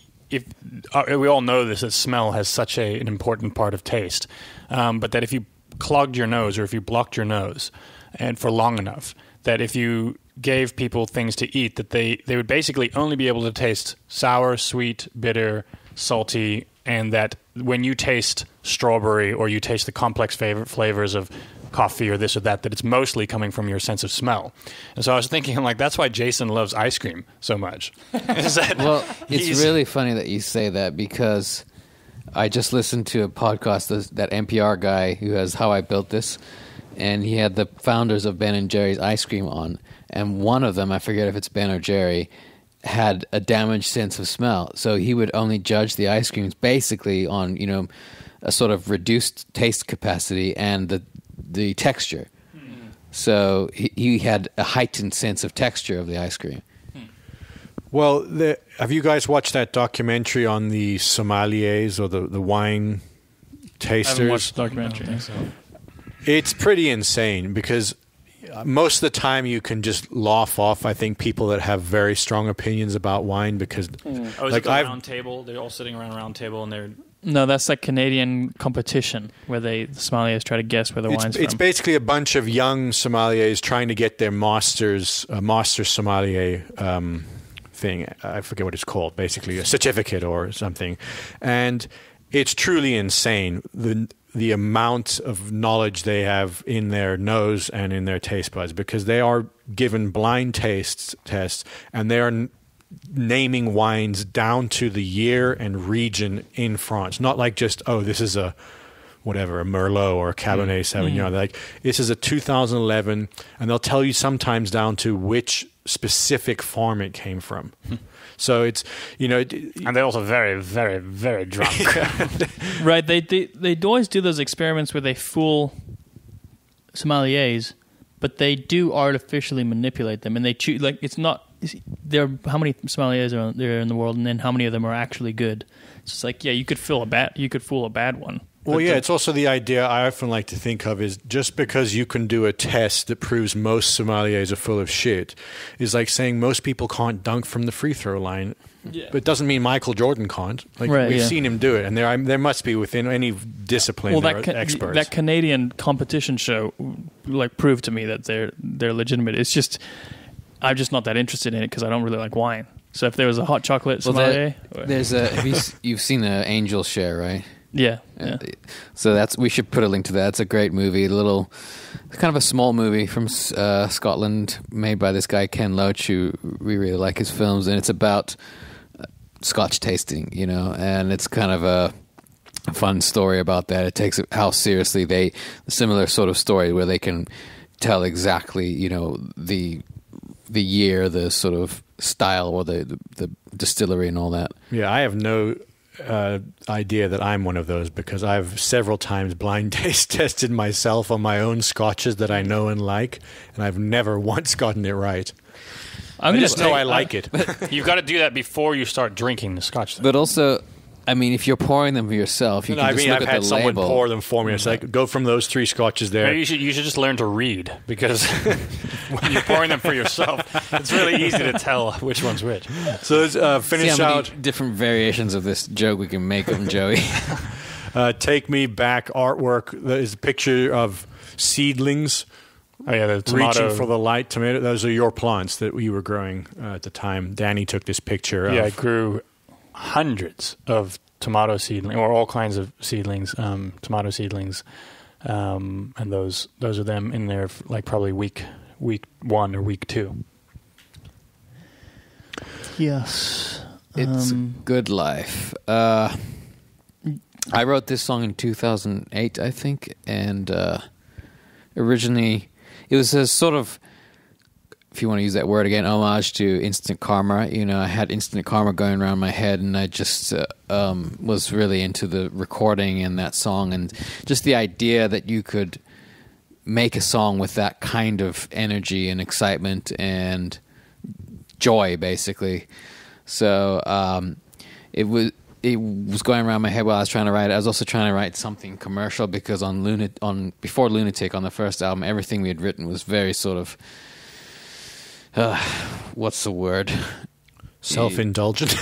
all know this, that smell has such an important part of taste, but that if you clogged your nose or if you blocked your nose and for long enough, that if you gave people things to eat, that they would basically only be able to taste sour, sweet, bitter, salty, and that when you taste strawberry or you taste the complex flavors of coffee or this or that it's mostly coming from your sense of smell. And so I was thinking, that's why Jason loves ice cream so much. Well, it's really funny that you say that, because I just listened to a podcast, that NPR guy who has How I Built This, and he had the founders of Ben & Jerry's ice cream on, and one of them, I forget if it's Ben or Jerry, had a damaged sense of smell. So he would only judge the ice creams basically on, a sort of reduced taste capacity and the texture. So he had a heightened sense of texture of the ice cream. Well, have you guys watched that documentary on the sommeliers or the wine tasters? I haven't watched the documentary. It's pretty insane, because most of the time you can just laugh off, I think, people that have very strong opinions about wine, because is it the round table? They're all sitting around a round table and they're... No, that's like Canadian competition where the sommeliers try to guess where the wine's from. It's basically a bunch of young sommeliers trying to get their master sommelier thing. I forget what it's called. Basically, a certificate or something, and it's truly insane the amount of knowledge they have in their nose and in their taste buds, because they are given blind taste tests and they are naming wines down to the year and region in France. Not like just, this is a Merlot or a Cabernet Sauvignon. They're like, this is a 2011, and they'll tell you sometimes down to which specific farm it came from. So it's, and they're also very, very, very drunk. Right. They always do those experiments where they fool sommeliers, but they do artificially manipulate them, and they choose, it's not, how many sommeliers are there in the world, and then how many of them are actually good? It's just like, you could fool a bad one. Well, it's also the idea I often like to think of is, just because you can do a test that proves most sommeliers are full of shit is like saying most people can't dunk from the free throw line. Yeah. But it doesn't mean Michael Jordan can't. We've seen him do it, and there must be within any discipline experts. That Canadian competition show proved to me that they're legitimate. It's just I'm just not that interested in it because I don't really like wine. So if there was a hot chocolate sommelier, you've seen the Angel Share, right? Yeah. So we should put a link to that. It's a great movie. Kind of a small movie from Scotland, made by this guy Ken Loach, who we really like his films, and it's about Scotch tasting, and it's kind of a fun story about that. It takes how seriously a similar sort of story where they can tell exactly, the year, the sort of style, or the distillery and all that. Yeah, I have no idea that I'm one of those, because I've several times blind taste tested myself on my own scotches that I know and like, and I've never once gotten it right. I just know I like it. You've got to do that before you start drinking the scotch, though. But also, if you're pouring them for yourself, you can just look I've at had the someone label. pour them for me. It's like, go from those 3 scotches there. Maybe you should just learn to read, because when you're pouring them for yourself, it's really easy to tell which one's which. So let's finish See how out. many different variations of this joke we can make of them, Joey. Take Me Back artwork. There is a picture of seedlings. Oh yeah, the tomato. Reaching for the light tomato. Those are your plants that you were growing at the time. Danny took this picture. Yeah, I grew hundreds of tomato seedlings, or all kinds of seedlings, tomato seedlings, and those are them in there, probably week 1 or week 2. Yes, it's good life. I wrote this song in 2008, I think, and originally it was a sort of, if you want to use that word again, homage to Instant Karma. You know, I had Instant Karma going around my head, and I just was really into the recording and that song, and just the idea that you could make a song with that kind of energy and excitement and joy, basically. So it was going around my head while I was trying to write it. I was also trying to write something commercial, because before Lunatic, on the first album, everything we had written was very sort of what's the word? Self-indulgent.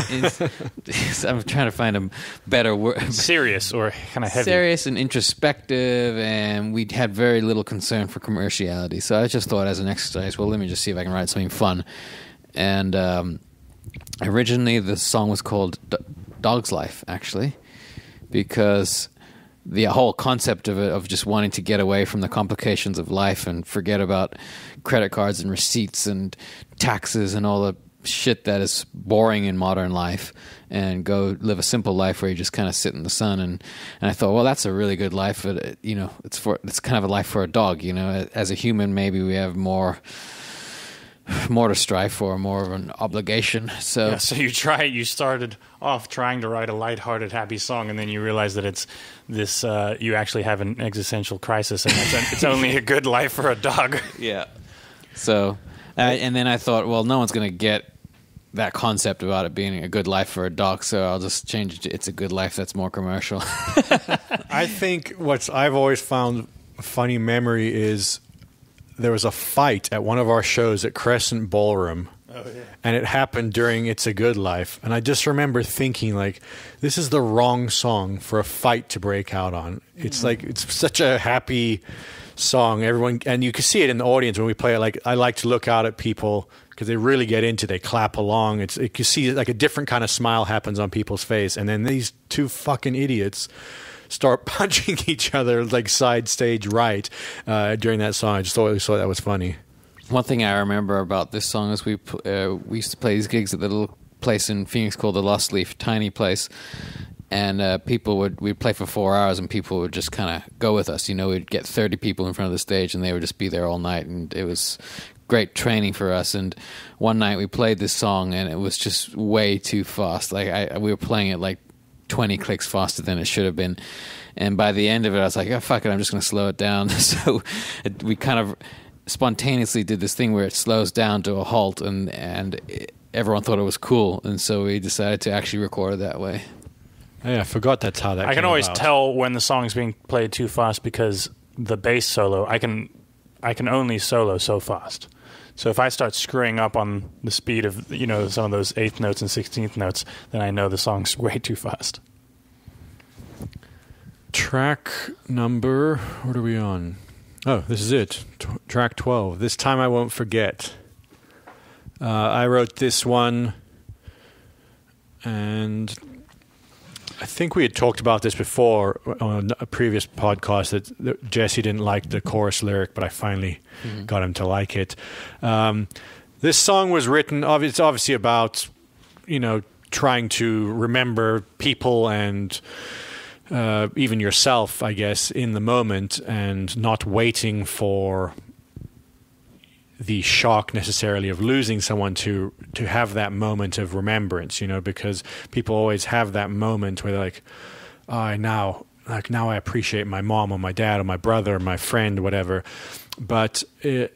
I'm trying to find a better word. Serious or kind of heavy. Serious and introspective, and we had very little concern for commerciality. So I just thought, as an exercise, well, let me just see if I can write something fun. And originally the song was called Dog's Life, actually, because the whole concept of it, of just wanting to get away from the complications of life and forget about credit cards and receipts and taxes and all the shit that is boring in modern life, and go live a simple life where you just kind of sit in the sun. And I thought, well, that's a really good life. But, you know, it's kind of a life for a dog. You know, as a human, maybe we have more to strive for, more of an obligation. So you started off trying to write a lighthearted, happy song, and then you realize that it's this you actually have an existential crisis, and it's only a good life for a dog. Yeah. So and then I thought, well, no one's going to get that concept about it being a good life for a dog, so I'll just change it to It's a Good Life. That's more commercial. I think what I've always found a funny memory is there was a fight at one of our shows at Crescent Ballroom. Oh, yeah. And it happened during It's a Good Life. And I just remember thinking, like, this is the wrong song for a fight to break out on. It's like, it's such a happy song. Everyone, and you can see it in the audience when we play it. Like, I like to look out at people because they really get into it. They clap along. You see like a different kind of smile happens on people's face. And then these two fucking idiots start punching each other like side stage right during that song. I just always thought that was funny. One thing I remember about this song is we used to play these gigs at the little place in Phoenix called the Lost Leaf, tiny place, and we'd play for 4 hours, and people would just kind of go with us. You know, we'd get 30 people in front of the stage, and they would just be there all night, and it was great training for us. And one night we played this song, and it was just way too fast. Like we were playing it like 20 clicks faster than it should have been, and by the end of it I was like, oh fuck it, I'm just going to slow it down. So we kind of spontaneously did this thing where it slows down to a halt, and everyone thought it was cool, and so we decided to actually record it that way. Yeah, I forgot that's how that I came can always about. tell when the song's being played too fast, because the bass solo, I can only solo so fast. So if I start screwing up on the speed of, you know, some of those 8th notes and 16th notes, then I know the song's way too fast. Track number, what are we on? Oh, this is it. Track 12. This Time I Won't Forget. I wrote this one, and I think we had talked about this before on a previous podcast, that Jesse didn't like the chorus lyric, but I finally got him to like it. This song was written, it's obviously about, you know, trying to remember people and even yourself, I guess, in the moment, and not waiting for the shock necessarily of losing someone to have that moment of remembrance, you know, because people always have that moment where they're like, oh, now I appreciate my mom or my dad or my brother or my friend or whatever. But to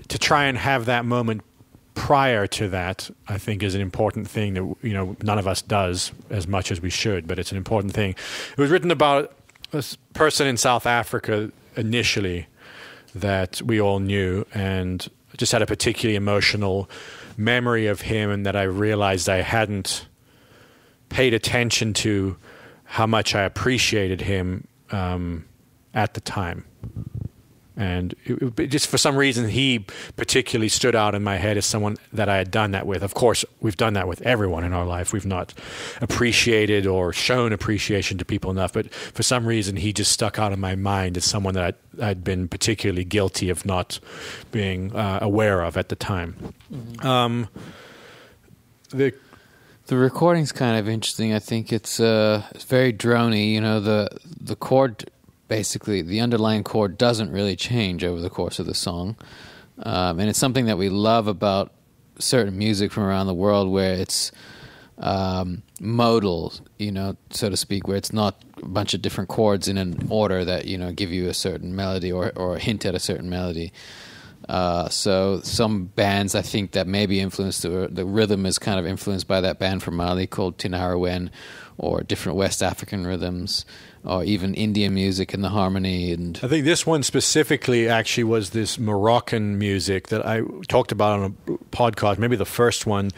try and have that moment prior to that, I think, is an important thing that, you know, none of us does as much as we should, but it's an important thing. It was written about a person in South Africa initially that we all knew, and just had a particularly emotional memory of him, and that I realized I hadn't paid attention to how much I appreciated him at the time. And it just for some reason, he particularly stood out in my head as someone that I had done that with. Of course, we've done that with everyone in our life. We've not appreciated or shown appreciation to people enough. But for some reason, he just stuck out in my mind as someone that I'd been particularly guilty of not being aware of at the time. The The recording's kind of interesting. I think it's very droney. You know, the chord, basically, the underlying chord doesn't really change over the course of the song. And it's something that we love about certain music from around the world, where it's modal, you know, so to speak, where it's not a bunch of different chords in an order that, you know, give you a certain melody or a hint at a certain melody. So some bands, I think, that maybe influenced the rhythm is kind of influenced by that band from Mali called Tinariwen, or different West African rhythms, or even Indian music and the harmony. And I think this one specifically actually was this Moroccan music that I talked about on a podcast, maybe the first one,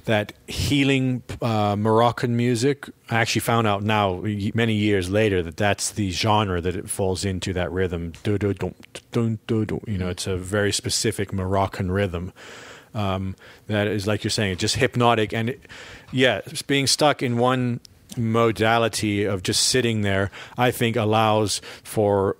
that healing Moroccan music. I actually found out now, many years later, that that's the genre that it falls into, that rhythm. You know, it's a very specific Moroccan rhythm that is, like you're saying, just hypnotic. And it's being stuck in one modality of just sitting there, I think, allows for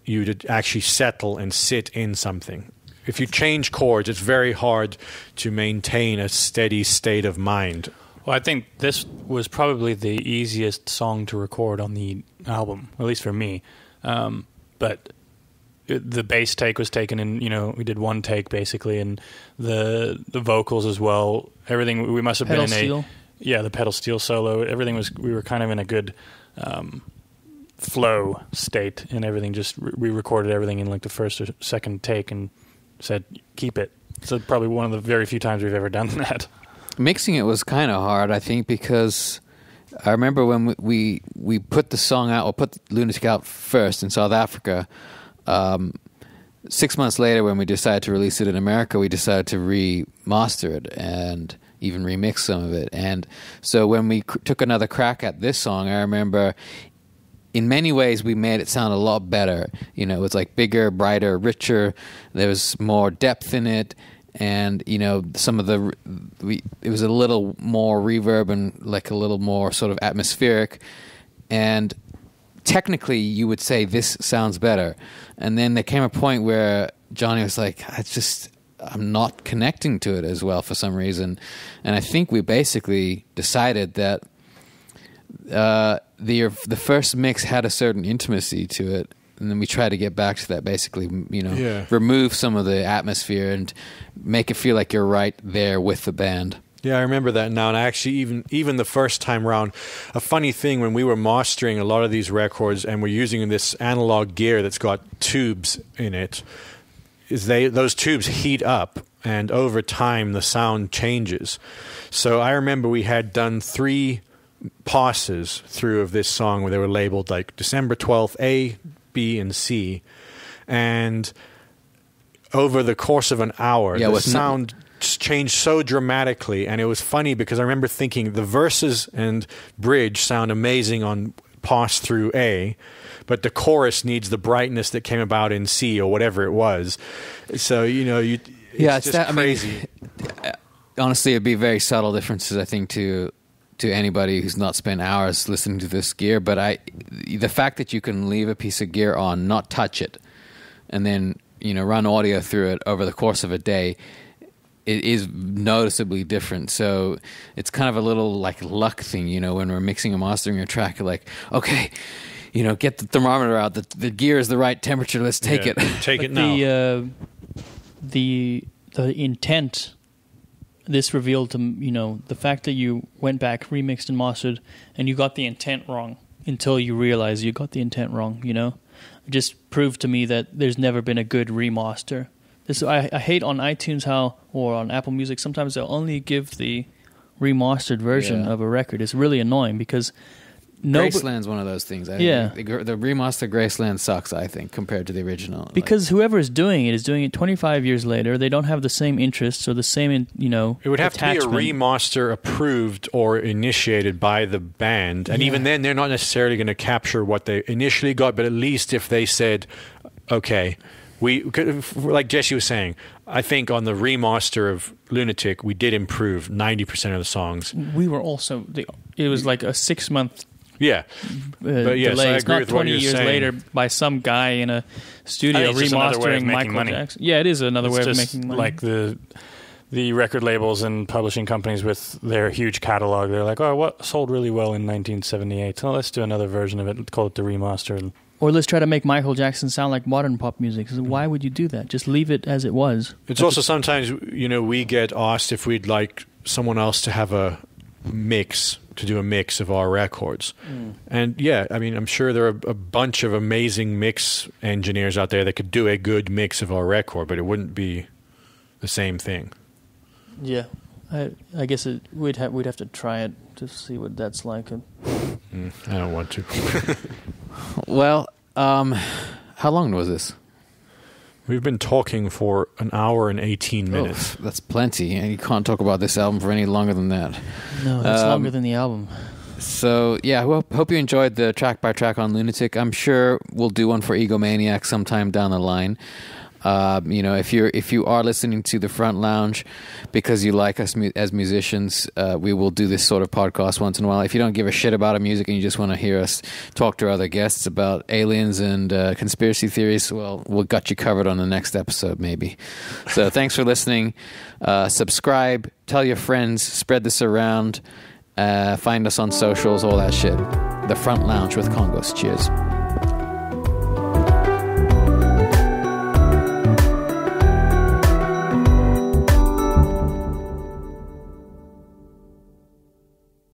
you to actually settle and sit in something. If you change chords, it's very hard to maintain a steady state of mind. Well, I think this was probably the easiest song to record on the album, at least for me. But the bass take was taken in, you know, we did one take basically, and the vocals as well. Everything, we must have pedal been in steel. The pedal steel solo. Everything we were kind of in a good flow state, and everything we recorded everything in like the first or second take and said, keep it. So probably one of the very few times we've ever done that. Mixing it was kind of hard, I think, because I remember when we put the song out, or put Lunatic out first in South Africa. 6 months later, when we decided to release it in America, we decided to remaster it and even remix some of it. And so when we took another crack at this song, I remember in many ways we made it sound a lot better. You know, it was like bigger, brighter, richer. There was more depth in it. And, you know, some of it was a little more reverb and like a little more sort of atmospheric. And technically you would say this sounds better. And then there came a point where Johnny was like, I'm not connecting to it as well for some reason. And I think we basically decided that the first mix had a certain intimacy to it. And then we tried to get back to that, basically, you know, remove some of the atmosphere and make it feel like you're right there with the band. Yeah, I remember that now. And actually, even the first time around, a funny thing when we were mastering a lot of these records and we're using this analog gear that's got tubes in it, is those tubes heat up, and over time the sound changes. So I remember we had done 3 passes through of this song where they were labeled like December 12th, A, B, and C. And over the course of an hour, the sound changed so dramatically. And it was funny because I remember thinking the verses and bridge sound amazing on pass through A, but the chorus needs the brightness that came about in C or whatever it was. So, you know, it's just crazy. I mean, honestly, it'd be very subtle differences, I think, to anybody who's not spent hours listening to this gear. But the fact that you can leave a piece of gear on, not touch it, and then, you know, run audio through it over the course of a day, it is noticeably different. So it's kind of a little like luck thing, you know, when we're mixing and mastering a track, you're like, okay, you know, get the thermometer out. The gear is the right temperature. Let's take it. Take it now. The intent. This revealed to, you know, the fact that you went back, remixed and mastered, and you got the intent wrong until you realize you got the intent wrong, you know? It just proved to me that there's never been a good remaster. I hate on iTunes or on Apple Music, sometimes they'll only give the remastered version of a record. It's really annoying because Graceland's one of those things. The remastered Graceland sucks, I think, compared to the original. Because whoever is doing it 25 years later. They don't have the same interests or the same, you know, it would have attachment. to be a remaster approved or initiated by the band. And even then, they're not necessarily going to capture what they initially got, but at least if they said, okay, like Jesse was saying, I think on the remaster of Lunatic, we did improve 90% of the songs. We were also, it was like a 6-month but yes, delay. I It's agree not with what 20 you're years saying. later by some guy in a studio remastering remastering Michael money. Jackson. Yeah, it is another way of making money. Like the record labels and publishing companies with their huge catalog. They're like, oh, what sold really well in 1978? So let's do another version of it. Let's call it the remaster. Or let's try to make Michael Jackson sound like modern pop music. So why would you do that? Just leave it as it was. It's also sometimes, we get asked if we'd like someone else to have a mix, to do a mix of our records. And yeah, I mean, I'm sure there are a bunch of amazing mix engineers out there that could do a good mix of our record, but it wouldn't be the same thing. Yeah. I guess we'd have to try it to see what that's like. I don't want to. Well, how long was this? We've been talking for an hour and 18 minutes. Oh, that's plenty, and you can't talk about this album for any longer than that. No, it's longer than the album. So, yeah, I hope you enjoyed the track-by-track on Lunatic. I'm sure we'll do one for Egomaniac sometime down the line. If you are listening to the Front Lounge because you like us as musicians, we will do this sort of podcast once in a while. If you don't give a shit about our music and you just want to hear us talk to other guests about aliens and conspiracy theories, well, we'll got you covered on the next episode, maybe. So thanks for listening. Subscribe, tell your friends, spread this around, find us on socials, all that shit. The Front Lounge with KONGOS. Cheers.